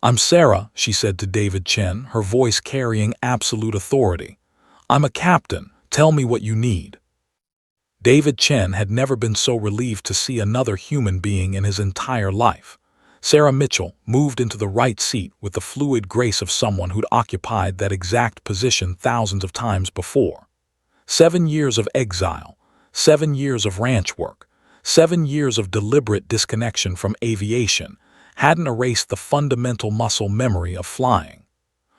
"I'm Sarah," she said to David Chen, her voice carrying absolute authority. "I'm a captain. Tell me what you need." David Chen had never been so relieved to see another human being in his entire life. Sarah Mitchell moved into the right seat with the fluid grace of someone who'd occupied that exact position thousands of times before. 7 years of exile, 7 years of ranch work, 7 years of deliberate disconnection from aviation hadn't erased the fundamental muscle memory of flying.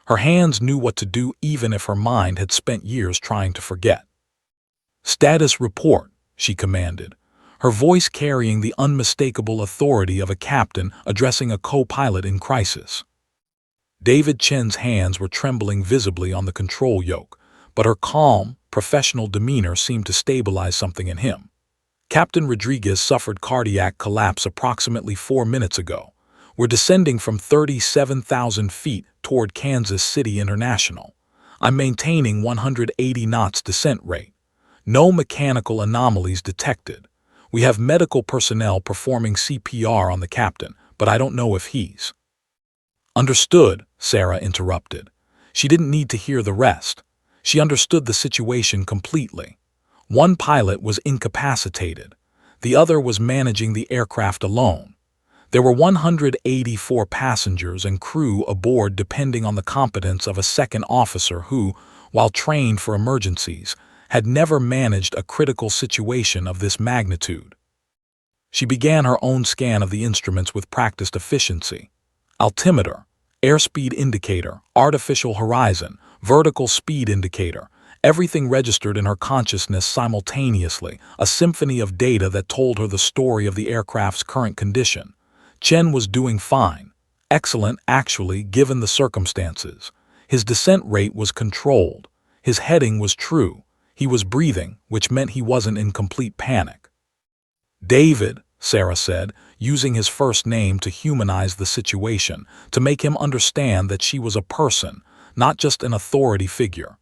Her hands knew what to do even if her mind had spent years trying to forget. "Status report," she commanded, her voice carrying the unmistakable authority of a captain addressing a co-pilot in crisis. David Chen's hands were trembling visibly on the control yoke, but her calm, professional demeanor seemed to stabilize something in him. "Captain Rodriguez suffered cardiac collapse approximately 4 minutes ago. We're descending from 37,000 feet toward Kansas City International. I'm maintaining 180 knots descent rate. No mechanical anomalies detected. We have medical personnel performing CPR on the captain, but I don't know if he's—" "Understood," Sarah interrupted. She didn't need to hear the rest. She understood the situation completely. One pilot was incapacitated. The other was managing the aircraft alone. There were 184 passengers and crew aboard depending on the competence of a second officer who, while trained for emergencies, had never managed a critical situation of this magnitude. She began her own scan of the instruments with practiced efficiency. Altimeter, airspeed indicator, artificial horizon, vertical speed indicator, everything registered in her consciousness simultaneously, a symphony of data that told her the story of the aircraft's current condition. Chen was doing fine. Excellent, actually, given the circumstances. His descent rate was controlled. His heading was true. He was breathing, which meant he wasn't in complete panic. "David," Sarah said, using his first name to humanize the situation, to make him understand that she was a person, not just an authority figure.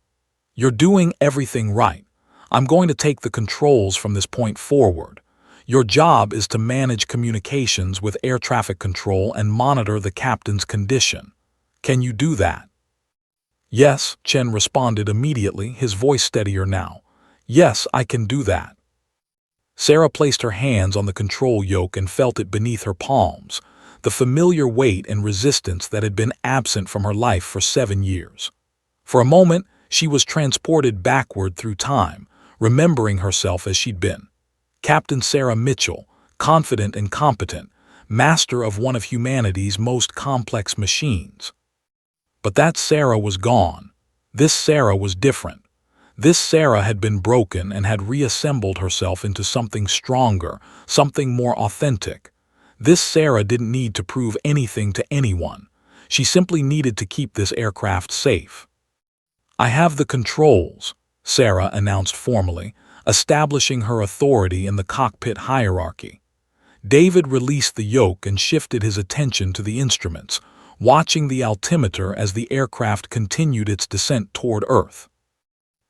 "You're doing everything right. I'm going to take the controls from this point forward. Your job is to manage communications with air traffic control and monitor the captain's condition. Can you do that?" "Yes," Chen responded immediately, his voice steadier now. "Yes, I can do that." Sarah placed her hands on the control yoke and felt it beneath her palms, the familiar weight and resistance that had been absent from her life for 7 years. For a moment, she was transported backward through time, remembering herself as she'd been. Captain Sarah Mitchell, confident and competent, master of one of humanity's most complex machines. But that Sarah was gone. This Sarah was different. This Sarah had been broken and had reassembled herself into something stronger, something more authentic. This Sarah didn't need to prove anything to anyone. She simply needed to keep this aircraft safe. "I have the controls," Sarah announced formally, establishing her authority in the cockpit hierarchy. David released the yoke and shifted his attention to the instruments, watching the altimeter as the aircraft continued its descent toward Earth.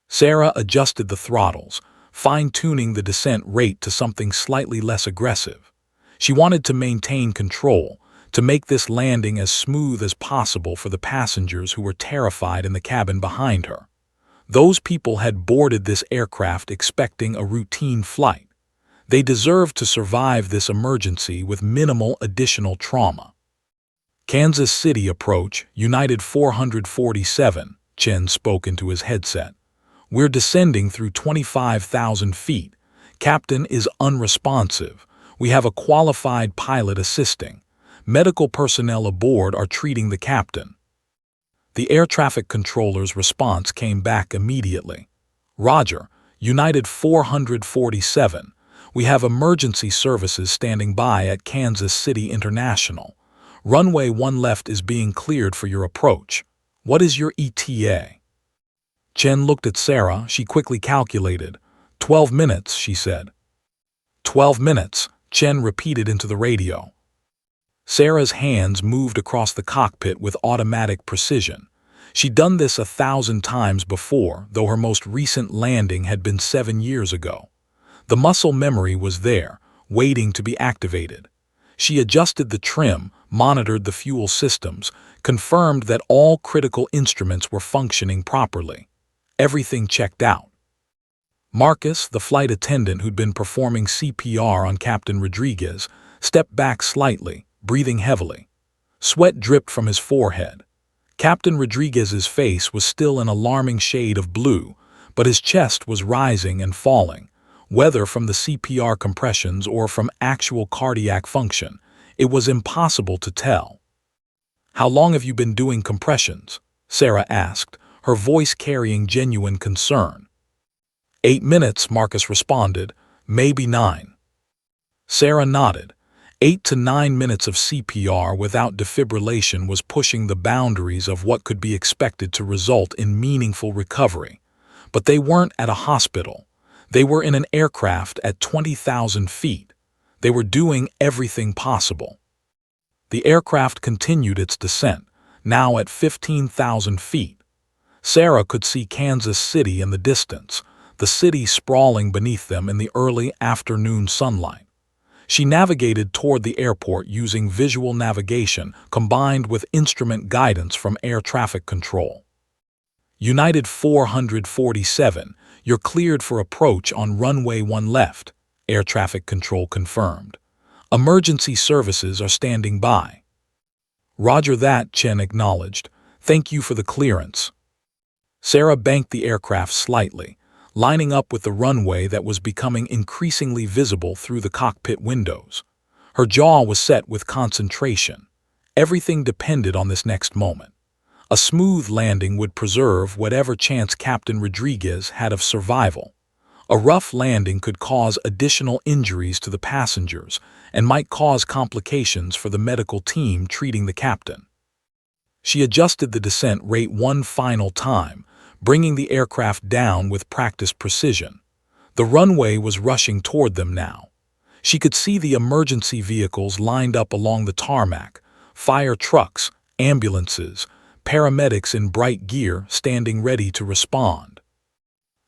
Sarah adjusted the throttles, fine-tuning the descent rate to something slightly less aggressive. She wanted to maintain control, to make this landing as smooth as possible for the passengers who were terrified in the cabin behind her. Those people had boarded this aircraft expecting a routine flight. They deserved to survive this emergency with minimal additional trauma. "Kansas City approach, United 447, Chen spoke into his headset. "We're descending through 25,000 feet. Captain is unresponsive. We have a qualified pilot assisting. Medical personnel aboard are treating the captain." The air traffic controller's response came back immediately. "Roger, United 447. We have emergency services standing by at Kansas City International. Runway 1 left is being cleared for your approach. What is your ETA?" Chen looked at Sarah. She quickly calculated. 12 minutes, she said. 12 minutes, Chen repeated into the radio. Sarah's hands moved across the cockpit with automatic precision. She'd done this 1,000 times before, though her most recent landing had been 7 years ago. The muscle memory was there, waiting to be activated. She adjusted the trim, monitored the fuel systems, confirmed that all critical instruments were functioning properly. Everything checked out. Marcus, the flight attendant who'd been performing CPR on Captain Rodriguez, stepped back slightly, breathing heavily. Sweat dripped from his forehead. Captain Rodriguez's face was still an alarming shade of blue, but his chest was rising and falling, whether from the CPR compressions or from actual cardiac function. It was impossible to tell. "How long have you been doing compressions?" Sarah asked, her voice carrying genuine concern. 8 minutes, Marcus responded, maybe 9. Sarah nodded. 8 to 9 minutes of CPR without defibrillation was pushing the boundaries of what could be expected to result in meaningful recovery. But they weren't at a hospital. They were in an aircraft at 20,000 feet. They were doing everything possible. The aircraft continued its descent, now at 15,000 feet. Sarah could see Kansas City in the distance, the city sprawling beneath them in the early afternoon sunlight. She navigated toward the airport using visual navigation combined with instrument guidance from air traffic control. United 447, you're cleared for approach on runway 1 left, air traffic control confirmed. Emergency services are standing by. Roger that, Chen acknowledged. Thank you for the clearance. Sarah banked the aircraft slightly, lining up with the runway that was becoming increasingly visible through the cockpit windows. Her jaw was set with concentration. Everything depended on this next moment. A smooth landing would preserve whatever chance Captain Rodriguez had of survival. A rough landing could cause additional injuries to the passengers and might cause complications for the medical team treating the captain. She adjusted the descent rate one final time, bringing the aircraft down with practiced precision. The runway was rushing toward them now. She could see the emergency vehicles lined up along the tarmac, fire trucks, ambulances, paramedics in bright gear standing ready to respond.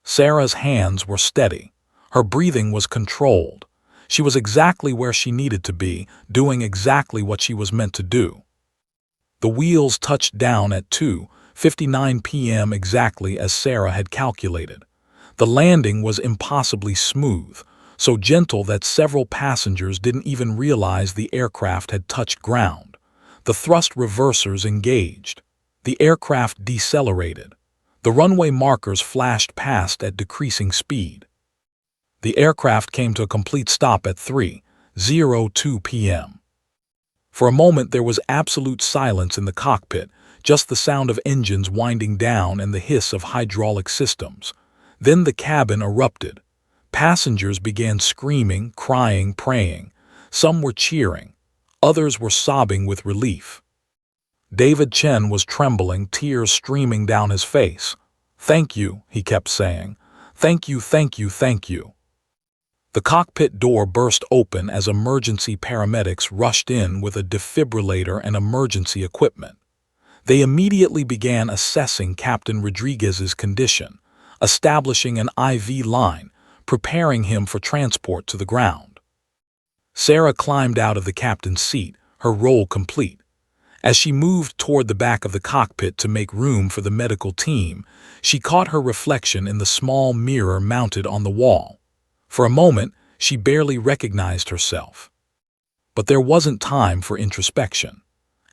Sarah's hands were steady. Her breathing was controlled. She was exactly where she needed to be, doing exactly what she was meant to do. The wheels touched down at 2:59 p.m. exactly as Sarah had calculated. The landing was impossibly smooth, so gentle that several passengers didn't even realize the aircraft had touched ground. The thrust reversers engaged. The aircraft decelerated. The runway markers flashed past at decreasing speed. The aircraft came to a complete stop at 3:02 p.m. For a moment there was absolute silence in the cockpit, just the sound of engines winding down and the hiss of hydraulic systems. Then the cabin erupted. Passengers began screaming, crying, praying. Some were cheering. Others were sobbing with relief. David Chen was trembling, tears streaming down his face. "Thank you," he kept saying. "Thank you, thank you, thank you." The cockpit door burst open as emergency paramedics rushed in with a defibrillator and emergency equipment. They immediately began assessing Captain Rodriguez's condition, establishing an IV line, preparing him for transport to the ground. Sarah climbed out of the captain's seat, her role complete. As she moved toward the back of the cockpit to make room for the medical team, she caught her reflection in the small mirror mounted on the wall. For a moment, she barely recognized herself. But there wasn't time for introspection.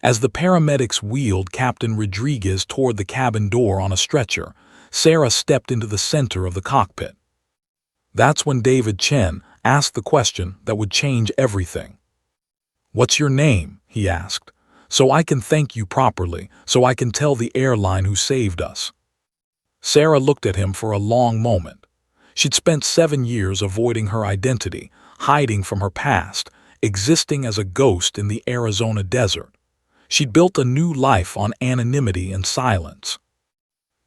As the paramedics wheeled Captain Rodriguez toward the cabin door on a stretcher, Sarah stepped into the center of the cockpit. That's when David Chen asked the question that would change everything. "What's your name?" he asked. "So I can thank you properly, so I can tell the airline who saved us." Sarah looked at him for a long moment. She'd spent 7 years avoiding her identity, hiding from her past, existing as a ghost in the Arizona desert. She'd built a new life on anonymity and silence.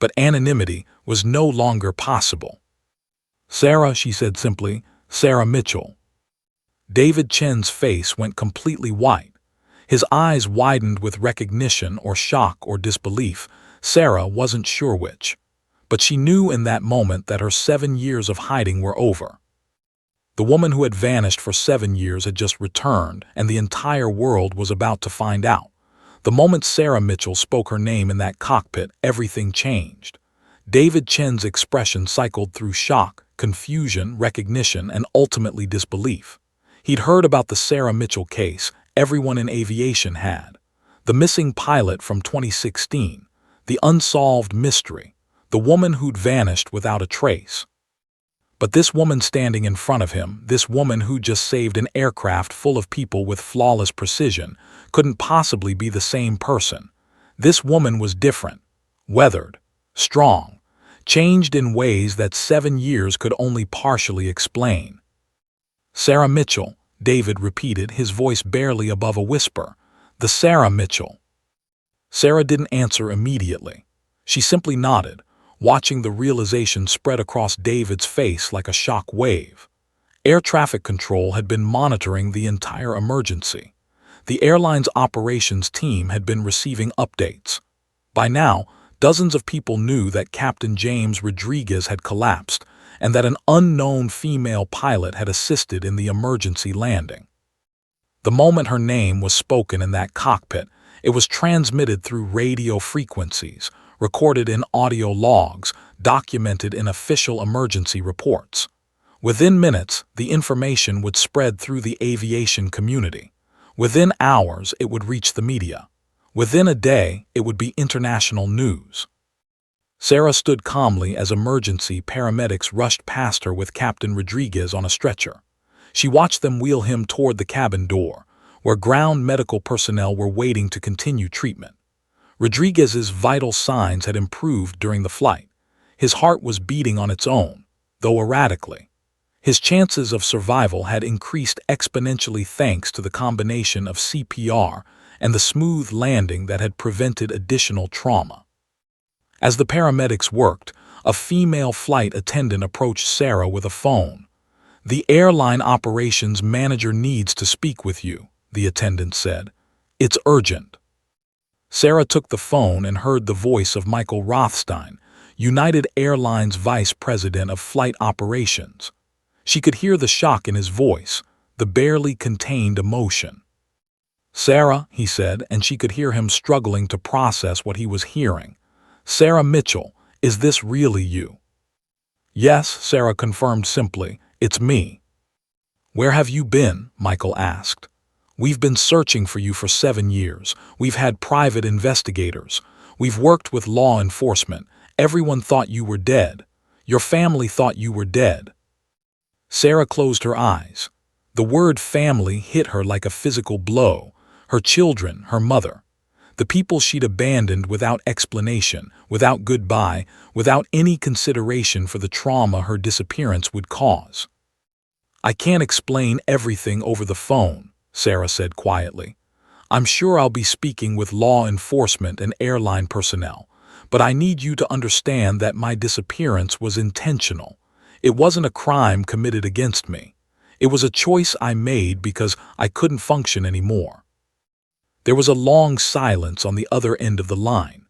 but anonymity was no longer possible. "Sarah," she said simply, "Sarah Mitchell." David Chen's face went completely white. His eyes widened with recognition or shock or disbelief. Sarah wasn't sure which. But she knew in that moment that her 7 years of hiding were over. The woman who had vanished for 7 years had just returned, and the entire world was about to find out. The moment Sarah Mitchell spoke her name in that cockpit, everything changed. David Chen's expression cycled through shock, confusion, recognition, and ultimately disbelief. He'd heard about the Sarah Mitchell case. Everyone in aviation had. The missing pilot from 2016, the unsolved mystery, the woman who'd vanished without a trace. But this woman standing in front of him, this woman who just saved an aircraft full of people with flawless precision, couldn't possibly be the same person. This woman was different, weathered, strong, changed in ways that 7 years could only partially explain. "Sarah Mitchell," David repeated, his voice barely above a whisper. "The Sarah Mitchell." Sarah didn't answer immediately. She simply nodded, watching the realization spread across David's face like a shock wave. Air traffic control had been monitoring the entire emergency. The airline's operations team had been receiving updates. By now, dozens of people knew that Captain James Rodriguez had collapsed and that an unknown female pilot had assisted in the emergency landing. The moment her name was spoken in that cockpit, it was transmitted through radio frequencies, recorded in audio logs, documented in official emergency reports. Within minutes, the information would spread through the aviation community. Within hours, it would reach the media. Within a day, it would be international news. Sarah stood calmly as emergency paramedics rushed past her with Captain Rodriguez on a stretcher. She watched them wheel him toward the cabin door, where ground medical personnel were waiting to continue treatment. Rodriguez's vital signs had improved during the flight. His heart was beating on its own, though erratically. His chances of survival had increased exponentially thanks to the combination of CPR and the smooth landing that had prevented additional trauma. As the paramedics worked, a female flight attendant approached Sarah with a phone. "The airline operations manager needs to speak with you," the attendant said. "It's urgent." Sarah took the phone and heard the voice of Michael Rothstein, United Airlines Vice President of Flight Operations. She could hear the shock in his voice, the barely contained emotion. "Sarah," he said, and she could hear him struggling to process what he was hearing. "Sarah Mitchell, is this really you?" "Yes," Sarah confirmed simply, "it's me." "Where have you been?" Michael asked. "We've been searching for you for 7 years. We've had private investigators. We've worked with law enforcement. Everyone thought you were dead. Your family thought you were dead." Sarah closed her eyes. The word family hit her like a physical blow. Her children, her mother. The people she'd abandoned without explanation, without goodbye, without any consideration for the trauma her disappearance would cause. "I can't explain everything over the phone," Sarah said quietly. "I'm sure I'll be speaking with law enforcement and airline personnel, but I need you to understand that my disappearance was intentional. It wasn't a crime committed against me. It was a choice I made because I couldn't function anymore." There was a long silence on the other end of the line.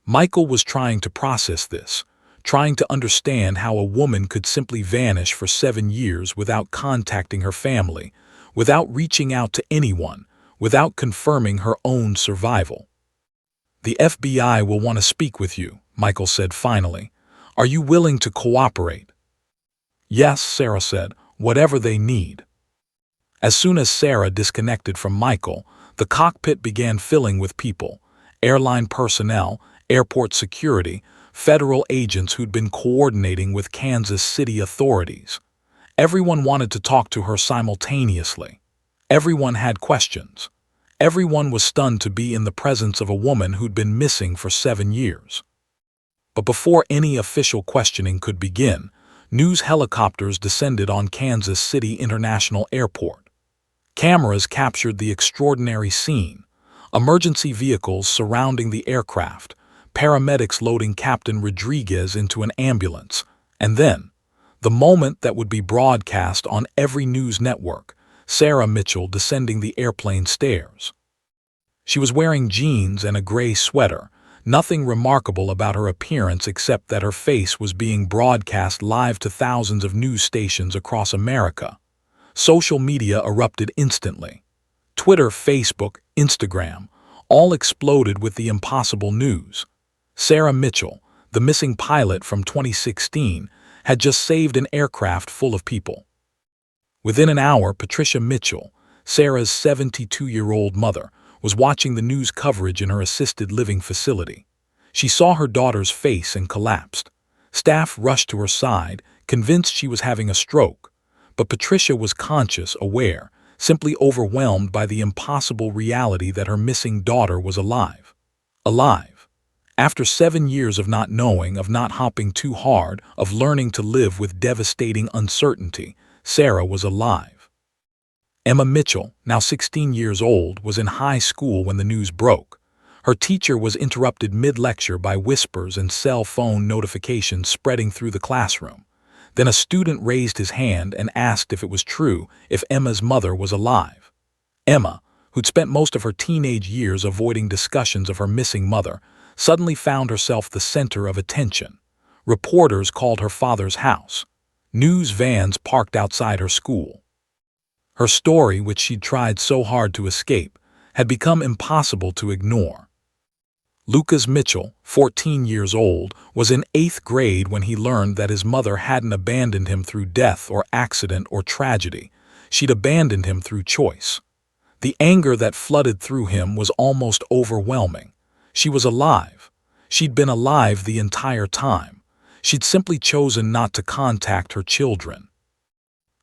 Michael was trying to process this, trying to understand how a woman could simply vanish for 7 years without contacting her family, without reaching out to anyone, without confirming her own survival. "The FBI will want to speak with you," Michael said finally. "Are you willing to cooperate?" "Yes," Sarah said, "whatever they need." As soon as Sarah disconnected from Michael, the cockpit began filling with people, airline personnel, airport security, federal agents who'd been coordinating with Kansas City authorities. Everyone wanted to talk to her simultaneously. Everyone had questions. Everyone was stunned to be in the presence of a woman who'd been missing for 7 years. But before any official questioning could begin, news helicopters descended on Kansas City International Airport. Cameras captured the extraordinary scene, emergency vehicles surrounding the aircraft, paramedics loading Captain Rodriguez into an ambulance, and then, the moment that would be broadcast on every news network, Sarah Mitchell descending the airplane stairs. She was wearing jeans and a gray sweater, nothing remarkable about her appearance except that her face was being broadcast live to thousands of news stations across America. Social media erupted instantly. Twitter, Facebook, Instagram, all exploded with the impossible news. Sarah Mitchell, the missing pilot from 2016, had just saved an aircraft full of people. Within an hour, Patricia Mitchell, Sarah's 72-year-old mother, was watching the news coverage in her assisted living facility. She saw her daughter's face and collapsed. Staff rushed to her side, convinced she was having a stroke. But Patricia was conscious, aware, simply overwhelmed by the impossible reality that her missing daughter was alive. Alive. After 7 years of not knowing, of not hopping too hard, of learning to live with devastating uncertainty, Sarah was alive. Emma Mitchell, now 16 years old, was in high school when the news broke. Her teacher was interrupted mid-lecture by whispers and cell phone notifications spreading through the classroom. Then a student raised his hand and asked if it was true if Emma's mother was alive. Emma, who'd spent most of her teenage years avoiding discussions of her missing mother, suddenly found herself the center of attention. Reporters called her father's house. News vans parked outside her school. Her story, which she'd tried so hard to escape, had become impossible to ignore. Lucas Mitchell, 14 years old, was in 8th grade when he learned that his mother hadn't abandoned him through death or accident or tragedy. She'd abandoned him through choice. The anger that flooded through him was almost overwhelming. She was alive. She'd been alive the entire time. She'd simply chosen not to contact her children.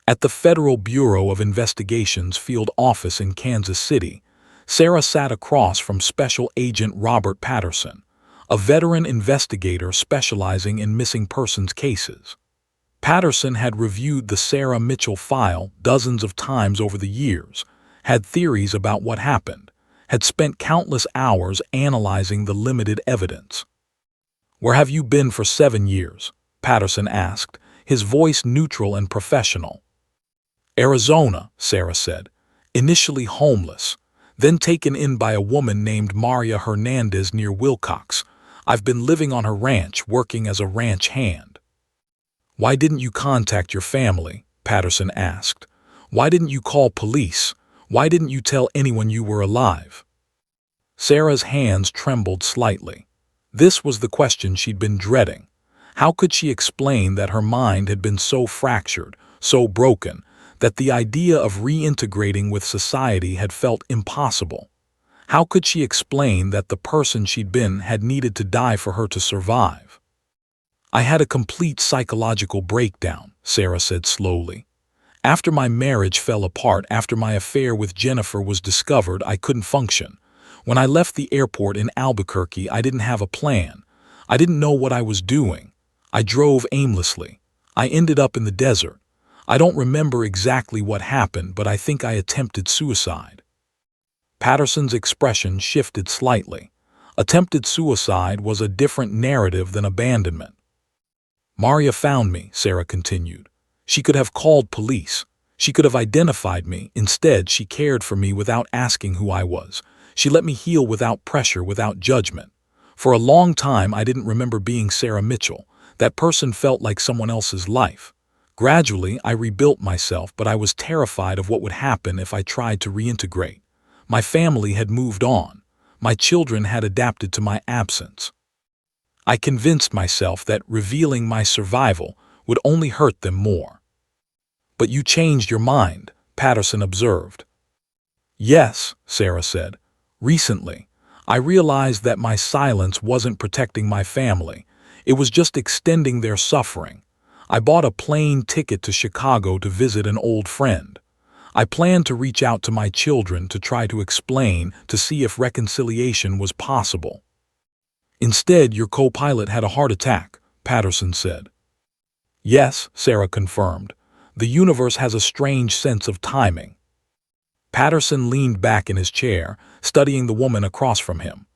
At the Federal Bureau of Investigation's field office in Kansas City, Sarah sat across from Special Agent Robert Patterson, a veteran investigator specializing in missing persons cases. Patterson had reviewed the Sarah Mitchell file dozens of times over the years, had theories about what happened, had spent countless hours analyzing the limited evidence. "Where have you been for 7 years?" Patterson asked, his voice neutral and professional. "Arizona," Sarah said, "initially homeless, then taken in by a woman named Maria Hernandez near Wilcox. I've been living on her ranch, working as a ranch hand." "Why didn't you contact your family?" Patterson asked. "Why didn't you call police? Why didn't you tell anyone you were alive?" Sarah's hands trembled slightly. This was the question she'd been dreading. How could she explain that her mind had been so fractured, so broken, that the idea of reintegrating with society had felt impossible? How could she explain that the person she'd been had needed to die for her to survive? "I had a complete psychological breakdown," Sarah said slowly. "After my marriage fell apart, after my affair with Jennifer was discovered, I couldn't function. When I left the airport in Albuquerque, I didn't have a plan. I didn't know what I was doing. I drove aimlessly. I ended up in the desert. I don't remember exactly what happened, but I think I attempted suicide." Patterson's expression shifted slightly. Attempted suicide was a different narrative than abandonment. "Maria found me," Sarah continued. "She could have called police. She could have identified me. Instead, she cared for me without asking who I was. She let me heal without pressure, without judgment. For a long time, I didn't remember being Sarah Mitchell. That person felt like someone else's life. Gradually, I rebuilt myself, but I was terrified of what would happen if I tried to reintegrate. My family had moved on. My children had adapted to my absence. I convinced myself that revealing my survival would only hurt them more." "But you changed your mind," Patterson observed. "Yes," Sarah said. "Recently, I realized that my silence wasn't protecting my family. It was just extending their suffering. I bought a plane ticket to Chicago to visit an old friend. I planned to reach out to my children to try to explain, to see if reconciliation was possible. Instead, your co-pilot had a heart attack," Patterson said. "Yes," Sarah confirmed. "The universe has a strange sense of timing." Patterson leaned back in his chair, studying the woman across from him.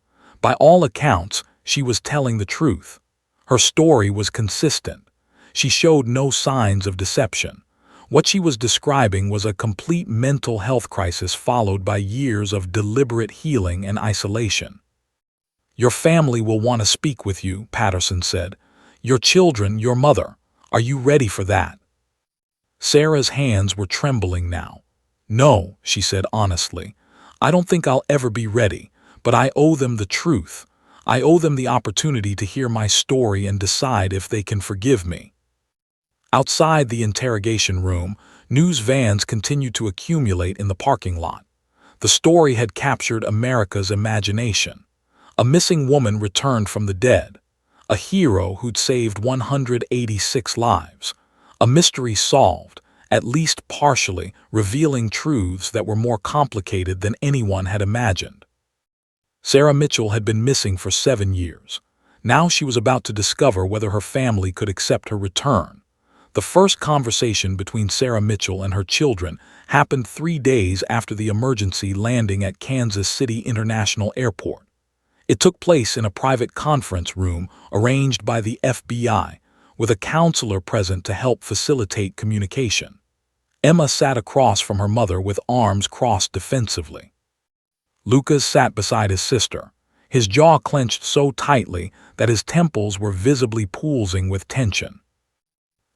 By all accounts, She was telling the truth. Her story was consistent. She showed no signs of deception. What she was describing was a complete mental health crisis followed by years of deliberate healing and isolation. "Your family will want to speak with you," Patterson said. "Your children, your mother. Are you ready for that?" Sarah's hands were trembling now. "No," she said honestly. "I don't think I'll ever be ready, but I owe them the truth. I owe them the opportunity to hear my story and decide if they can forgive me." Outside the interrogation room, news vans continued to accumulate in the parking lot. The story had captured America's imagination. A missing woman returned from the dead. A hero who'd saved 186 lives. A mystery solved, at least partially, revealing truths that were more complicated than anyone had imagined. Sarah Mitchell had been missing for 7 years. Now she was about to discover whether her family could accept her return. The first conversation between Sarah Mitchell and her children happened 3 days after the emergency landing at Kansas City International Airport. It took place in a private conference room arranged by the FBI, with a counselor present to help facilitate communication. Emma sat across from her mother with arms crossed defensively. Lucas sat beside his sister, his jaw clenched so tightly that his temples were visibly pulsing with tension.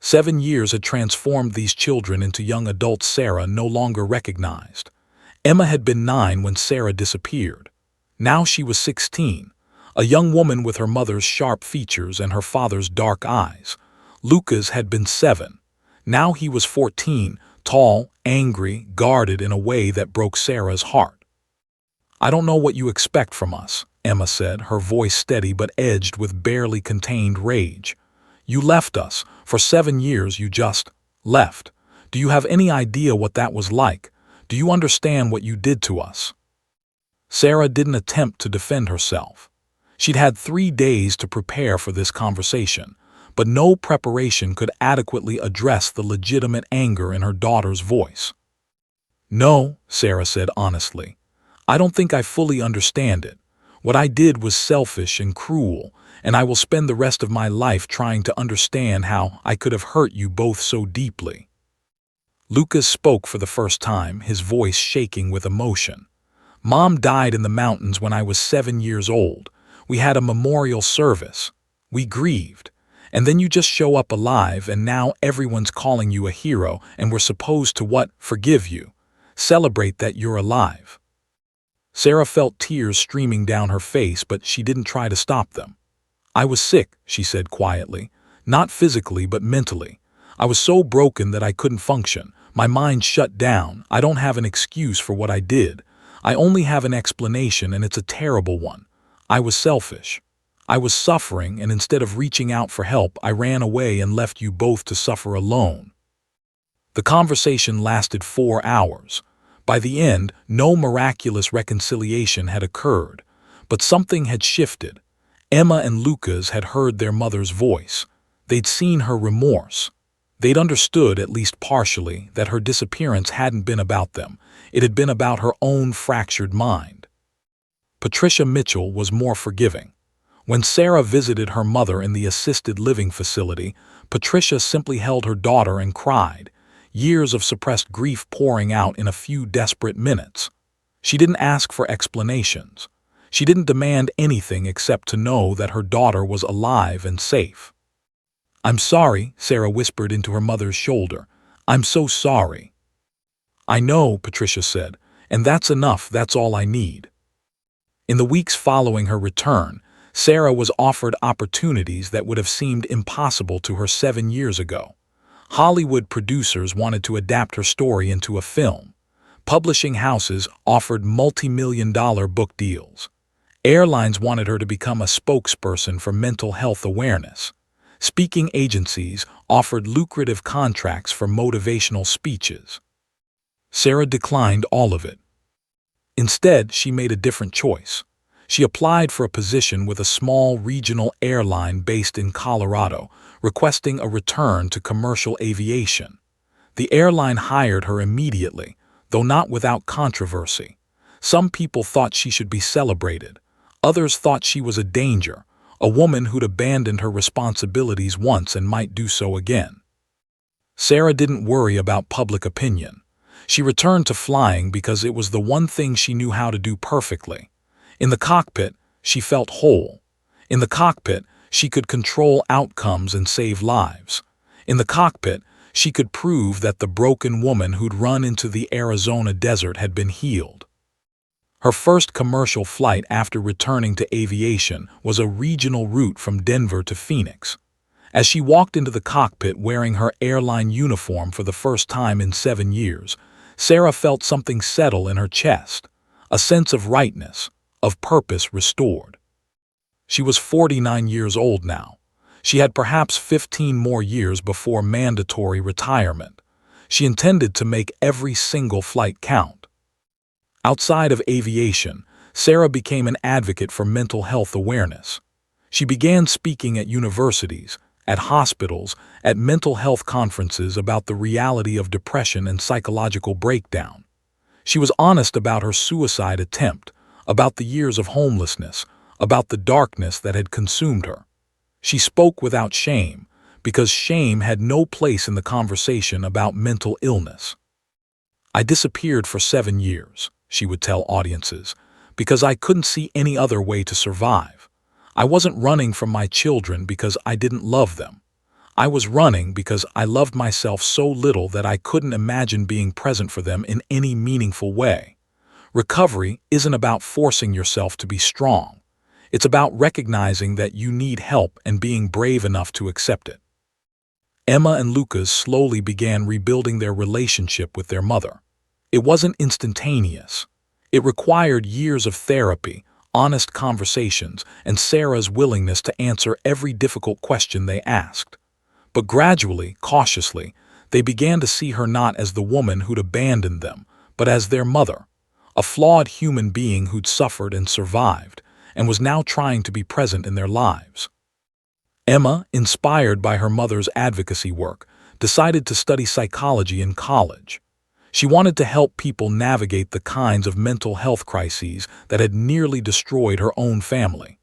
7 years had transformed these children into young adults Sarah no longer recognized. Emma had been 9 when Sarah disappeared. Now she was 16, a young woman with her mother's sharp features and her father's dark eyes. Lucas had been 7. Now he was 14, tall, angry, guarded in a way that broke Sarah's heart. "I don't know what you expect from us," Emma said, her voice steady but edged with barely contained rage. "You left us. For 7 years you just left. Do you have any idea what that was like? Do you understand what you did to us?" Sarah didn't attempt to defend herself. She'd had 3 days to prepare for this conversation, but no preparation could adequately address the legitimate anger in her daughter's voice. "No," Sarah said honestly. "I don't think I fully understand it. What I did was selfish and cruel, and I will spend the rest of my life trying to understand how I could have hurt you both so deeply." Lucas spoke for the first time, his voice shaking with emotion. "Mom died in the mountains when I was 7 years old. We had a memorial service. We grieved. And then you just show up alive, and now everyone's calling you a hero, and we're supposed to what? Forgive you. Celebrate that you're alive." Sarah felt tears streaming down her face, but she didn't try to stop them. "I was sick," she said quietly. "Not physically, but mentally. I was so broken that I couldn't function. My mind shut down. I don't have an excuse for what I did. I only have an explanation, and it's a terrible one. I was selfish. I was suffering, and instead of reaching out for help, I ran away and left you both to suffer alone." The conversation lasted 4 hours. By the end, no miraculous reconciliation had occurred, but something had shifted. Emma and Lucas had heard their mother's voice. They'd seen her remorse. They'd understood, at least partially, that her disappearance hadn't been about them. It had been about her own fractured mind. Patricia Mitchell was more forgiving. When Sarah visited her mother in the assisted living facility, Patricia simply held her daughter and cried, years of suppressed grief pouring out in a few desperate minutes. She didn't ask for explanations. She didn't demand anything except to know that her daughter was alive and safe. "I'm sorry," Sarah whispered into her mother's shoulder. "I'm so sorry." "I know," Patricia said, "and that's enough. That's all I need." In the weeks following her return, Sarah was offered opportunities that would have seemed impossible to her 7 years ago. Hollywood producers wanted to adapt her story into a film. Publishing houses offered multi-million-dollar book deals. Airlines wanted her to become a spokesperson for mental health awareness. Speaking agencies offered lucrative contracts for motivational speeches. Sarah declined all of it. Instead, she made a different choice. She applied for a position with a small regional airline based in Colorado, requesting a return to commercial aviation. The airline hired her immediately, though not without controversy. Some people thought she should be celebrated. Others thought she was a danger, a woman who'd abandoned her responsibilities once and might do so again. Sarah didn't worry about public opinion. She returned to flying because it was the one thing she knew how to do perfectly. In the cockpit, she felt whole. In the cockpit, she could control outcomes and save lives. In the cockpit, she could prove that the broken woman who'd run into the Arizona desert had been healed. Her first commercial flight after returning to aviation was a regional route from Denver to Phoenix. As she walked into the cockpit wearing her airline uniform for the first time in 7 years, Sarah felt something settle in her chest, a sense of rightness, of purpose restored. She was 49 years old now. She had perhaps 15 more years before mandatory retirement. She intended to make every single flight count. Outside of aviation, Sarah became an advocate for mental health awareness. She began speaking at universities, at hospitals, at mental health conferences about the reality of depression and psychological breakdown. She was honest about her suicide attempt, about the years of homelessness, about the darkness that had consumed her. She spoke without shame, because shame had no place in the conversation about mental illness. "I disappeared for 7 years," she would tell audiences, "because I couldn't see any other way to survive. I wasn't running from my children because I didn't love them. I was running because I loved myself so little that I couldn't imagine being present for them in any meaningful way." Recovery isn't about forcing yourself to be strong. It's about recognizing that you need help and being brave enough to accept it. Emma and Lucas slowly began rebuilding their relationship with their mother. It wasn't instantaneous. It required years of therapy, honest conversations, and Sarah's willingness to answer every difficult question they asked. But gradually, cautiously, they began to see her not as the woman who'd abandoned them, but as their mother, a flawed human being who'd suffered and survived, and was now trying to be present in their lives. Emma, inspired by her mother's advocacy work, decided to study psychology in college. She wanted to help people navigate the kinds of mental health crises that had nearly destroyed her own family.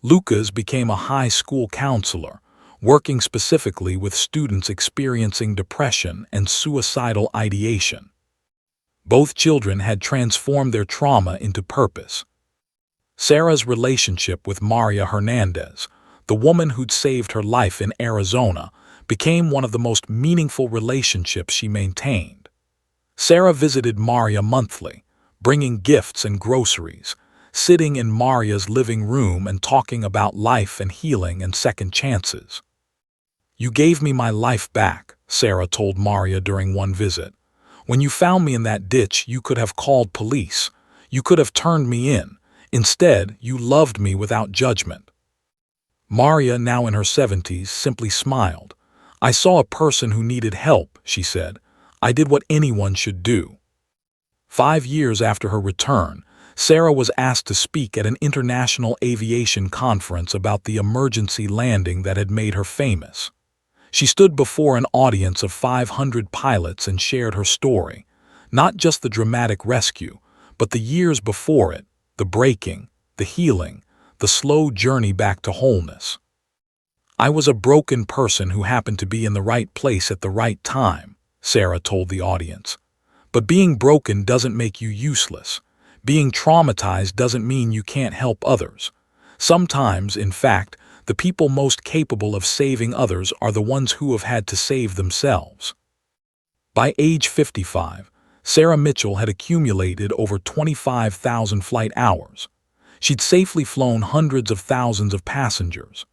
Lucas became a high school counselor, working specifically with students experiencing depression and suicidal ideation. Both children had transformed their trauma into purpose. Sarah's relationship with Maria Hernandez, the woman who'd saved her life in Arizona, became one of the most meaningful relationships she maintained. Sarah visited Maria monthly, bringing gifts and groceries, sitting in Maria's living room and talking about life and healing and second chances. "You gave me my life back," Sarah told Maria during one visit. "When you found me in that ditch, you could have called police. You could have turned me in. Instead, you loved me without judgment." Maria, now in her 70s, simply smiled. "I saw a person who needed help," she said. "I did what anyone should do." 5 years after her return, Sarah was asked to speak at an international aviation conference about the emergency landing that had made her famous. She stood before an audience of 500 pilots and shared her story, not just the dramatic rescue, but the years before it, the breaking, the healing, the slow journey back to wholeness. "I was a broken person who happened to be in the right place at the right time," Sarah told the audience. "But being broken doesn't make you useless. Being traumatized doesn't mean you can't help others. Sometimes, in fact, the people most capable of saving others are the ones who have had to save themselves." By age 55, Sarah Mitchell had accumulated over 25,000 flight hours. She'd safely flown hundreds of thousands of passengers.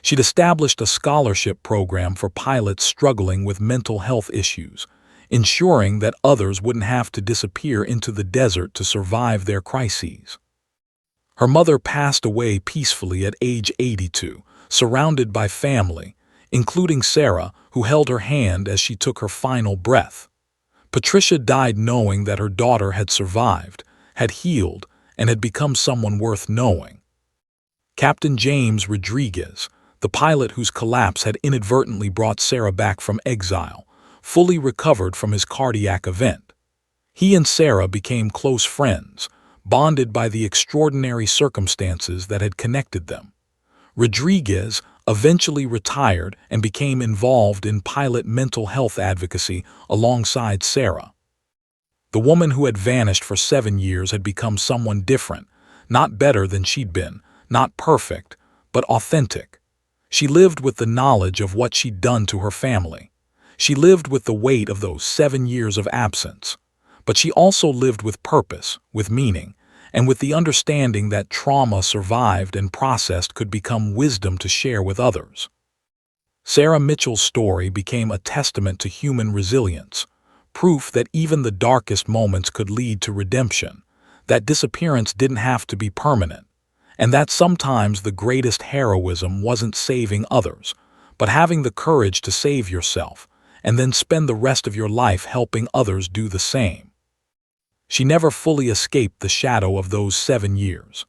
She'd established a scholarship program for pilots struggling with mental health issues, ensuring that others wouldn't have to disappear into the desert to survive their crises. Her mother passed away peacefully at age 82, surrounded by family, including Sarah, who held her hand as she took her final breath. Patricia died knowing that her daughter had survived, had healed, and had become someone worth knowing. Captain James Rodriguez, the pilot whose collapse had inadvertently brought Sarah back from exile, fully recovered from his cardiac event. He and Sarah became close friends, bonded by the extraordinary circumstances that had connected them. Rodriguez eventually retired and became involved in pilot mental health advocacy alongside Sarah. The woman who had vanished for 7 years had become someone different, not better than she'd been, not perfect, but authentic. She lived with the knowledge of what she'd done to her family. She lived with the weight of those 7 years of absence. But she also lived with purpose, with meaning, and with the understanding that trauma survived and processed could become wisdom to share with others. Sarah Mitchell's story became a testament to human resilience, proof that even the darkest moments could lead to redemption, that disappearance didn't have to be permanent, and that sometimes the greatest heroism wasn't saving others, but having the courage to save yourself, and then spend the rest of your life helping others do the same. She never fully escaped the shadow of those 7 years,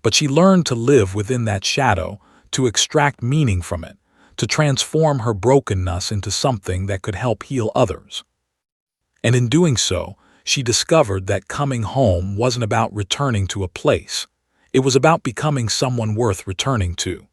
but she learned to live within that shadow, to extract meaning from it, to transform her brokenness into something that could help heal others. And in doing so, she discovered that coming home wasn't about returning to a place. It was about becoming someone worth returning to.